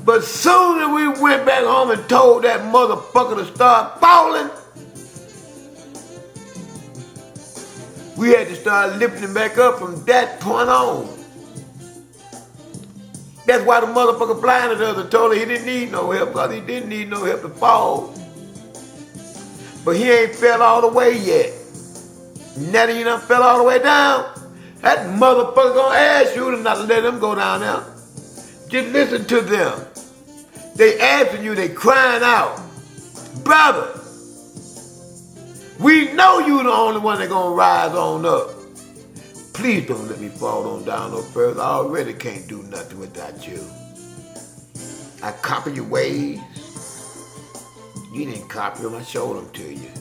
But soon as we went back home and told that motherfucker to start falling, we had to start lifting back up from that point on. That's why the motherfucker blinded us and told her he didn't need no help, because he didn't need no help to fall. But he ain't fell all the way yet. Now that he done fell all the way down, that motherfucker gonna ask you to not let them go down there. Just listen to them. They asking you, they crying out, brother, we know you the only one that gonna rise on up. Please don't let me fall on down no further. I already can't do nothing without you. I copy your ways. You didn't copy them, I showed them to you.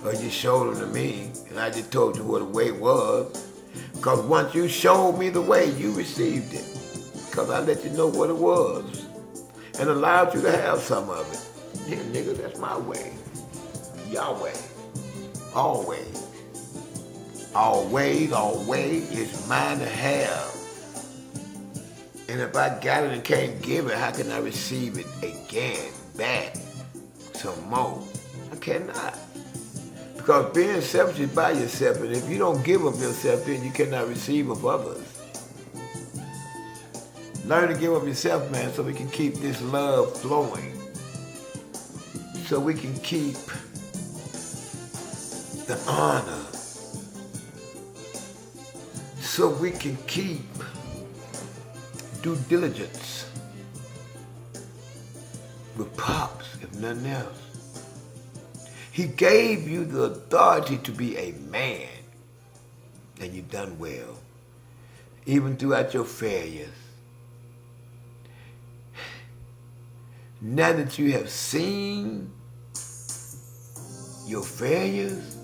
Or you showed them to me, and I just told you what the way was. Because once you showed me the way, you received it. Because I let you know what it was. And allowed you to have some of it. Yeah, nigga, that's my way. Yahweh. Always. Always is mine to have. And if I got it and can't give it, how can I receive it again, back, some more? I cannot. Because being selfish is by yourself, and if you don't give of yourself, then you cannot receive of others. Learn to give of yourself, man, so we can keep this love flowing. So we can keep the honor. So we can keep due diligence with Pops, if nothing else. He gave you the authority to be a man, and you've done well, even throughout your failures. Now that you have seen your failures,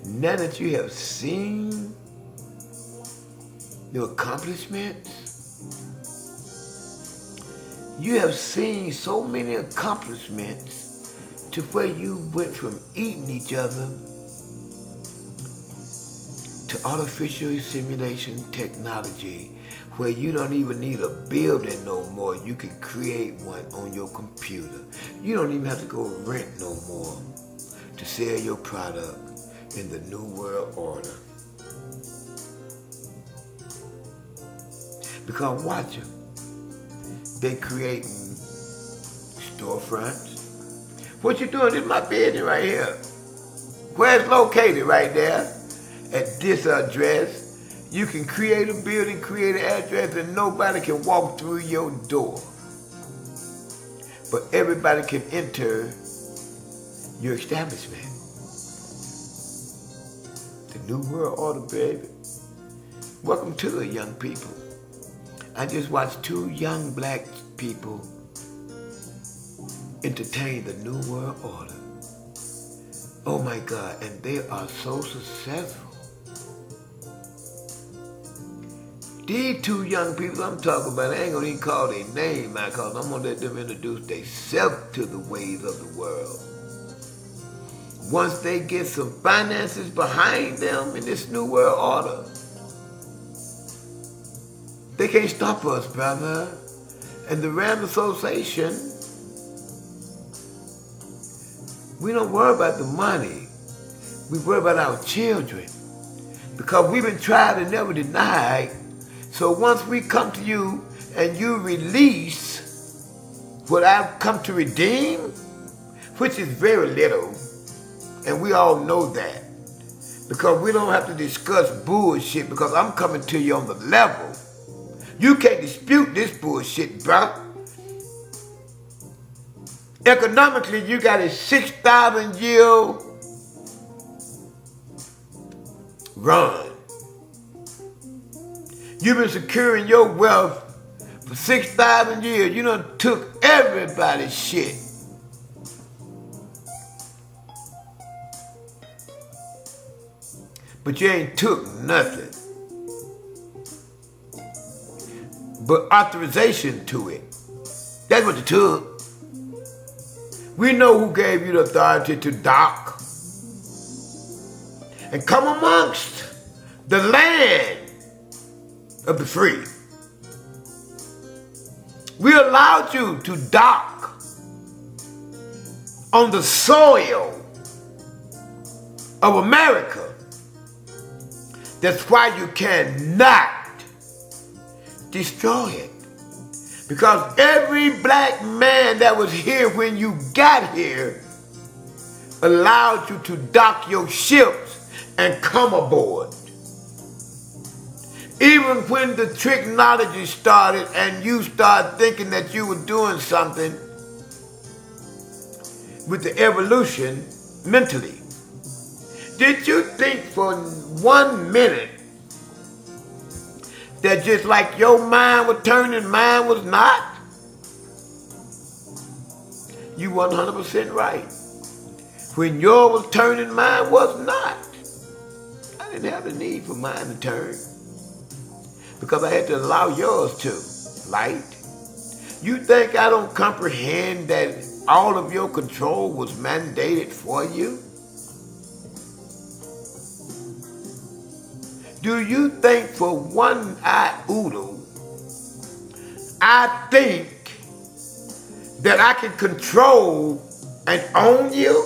now that you have seen your accomplishments, you have seen so many accomplishments to where you went from eating each other to artificial simulation technology, where you don't even need a building no more. You can create one on your computer. You don't even have to go rent no more to sell your product in the New World Order. Because watch them. They creating storefronts. What you doing? This is my business right here. Where it's located right there at this address. You can create a building, create an address, and nobody can walk through your door. But everybody can enter your establishment. The New World Order, baby. Welcome to it, young people. I just watched 2 young black people entertain the New World Order. Oh my God, and they are so successful. These 2 young people I'm talking about, I ain't gonna even call their name out, because I'm gonna let them introduce themselves to the ways of the world. Once they get some finances behind them in this New World Order, they can't stop us, brother. And the Ram Association, we don't worry about the money. We worry about our children. Because we've been tried and never denied. So once we come to you and you release what I've come to redeem, which is very little, and we all know that. Because we don't have to discuss bullshit because I'm coming to you on the level. You can't dispute this bullshit, bro. Economically, you got a 6,000-year run. You've been securing your wealth for 6,000 years. You done took everybody's shit. But you ain't took nothing but authorization to it. That's what you took. We know who gave you the authority to dock and come amongst the land of the free. We allowed you to dock on the soil of America. That's why you cannot destroy it. Because every black man that was here when you got here allowed you to dock your ships and come aboard. Even when the technology started and you started thinking that you were doing something with the evolution mentally, did you think for 1 minute that just like your mind was turning, mine was not? You 100% right. When yours was turning, mine was not. I didn't have the need for mine to turn because I had to allow yours to, right? You think I don't comprehend that all of your control was mandated for you? Do you think for one iota, I think that I can control and own you?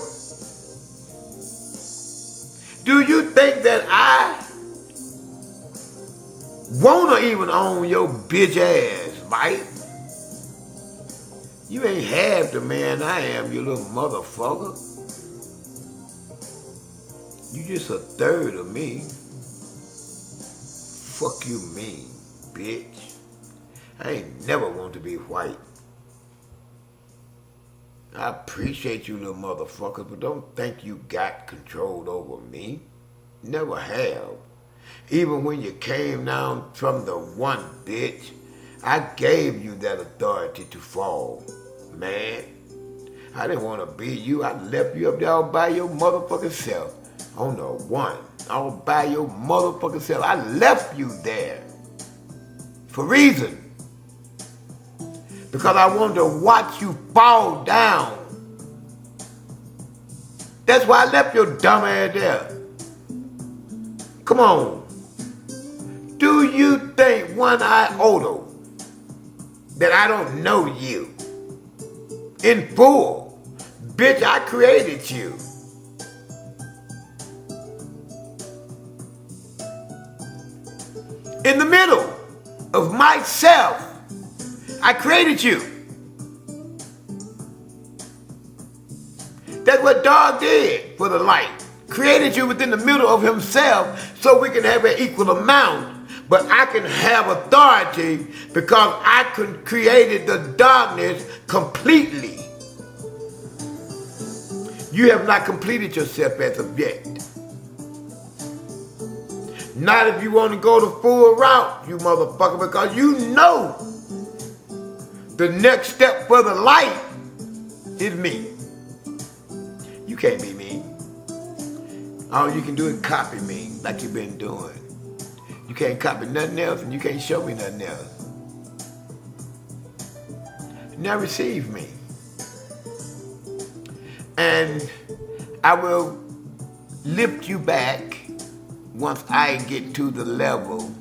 Do you think that I wanna even own your bitch ass, right? You ain't half the man I am, you little motherfucker. You just a third of me. Fuck you mean, bitch. I ain't never want to be white. I appreciate you little motherfuckers, but don't think you got control over me. Never have. Even when you came down from the one, bitch, I gave you that authority to fall, man. I didn't want to be you. I left you up there all by your motherfucking self. On the one. All by your motherfucking self. I left you there. For a reason. Because I wanted to watch you fall down. That's why I left your dumb ass there. Come on. Do you think one iota that I don't know you? In full. Bitch, I created you. In the middle of myself, I created you. That's what God did for the light. Created you within the middle of himself so we can have an equal amount. But I can have authority because I created the darkness completely. You have not completed yourself as of yet. Not if you want to go the full route, you motherfucker, because you know the next step for the light is me. You can't be me. All you can do is copy me like you've been doing. You can't copy nothing else and you can't show me nothing else. Now receive me. And I will lift you back once I get to the level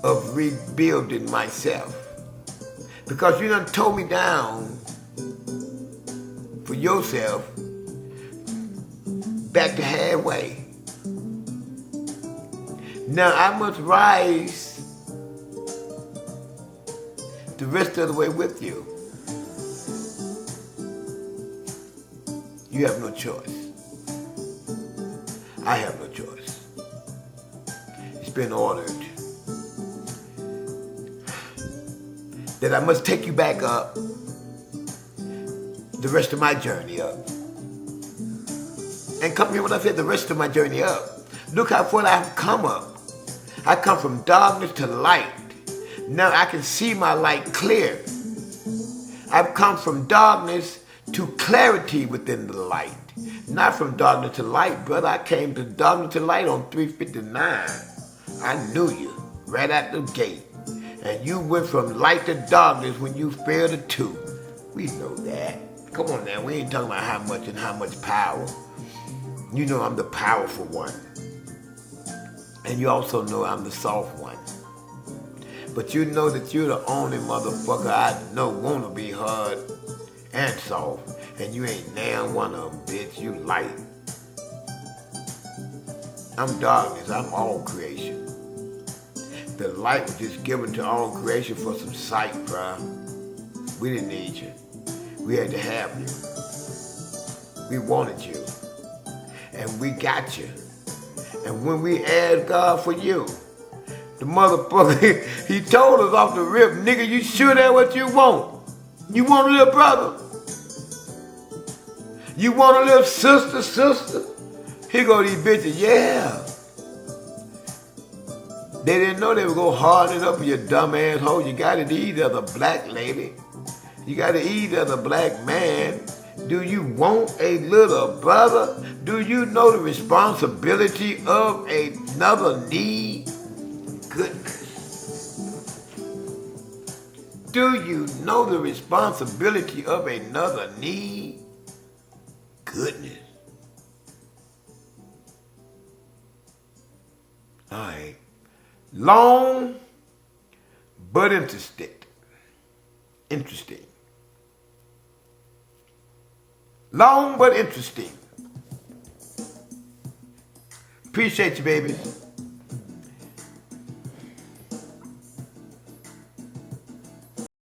of rebuilding myself. Because you done tore me down for yourself back to halfway. Now I must rise the rest of the way with you. You have no choice. I have no choice. It's been ordered that I must take you back up the rest of my journey up. And come here when I said the rest of my journey up. Look how far I've come up. I come from darkness to light. Now I can see my light clear. I've come from darkness to clarity within the light. Not from darkness to light, brother. I came to darkness to light on 359. I knew you right at the gate. And you went from light to darkness when you fell to two. We know that. Come on now, we ain't talking about how much and how much power. You know I'm the powerful one. And you also know I'm the soft one. But you know that you're the only motherfucker I know wanna be hard and soft. And you ain't now one of them, bitch. You light. I'm darkness. I'm all creation. The light was just given to all creation for some sight, bruh. We didn't need you. We had to have you. We wanted you. And we got you. And when we asked God for you, the motherfucker, he told us off the rip, nigga, you sure that's what you want? You want a little brother? You want a little sister? Here go these bitches, yeah. They didn't know they would go hard up with your dumb asshole. You got to eat as a black lady. You got to eat as a black man. Do you want a little brother? Do you know the responsibility of another need? Goodness. Do you know the responsibility of another need? Goodness. All right. Long but interesting. Long but interesting. Appreciate you, babies.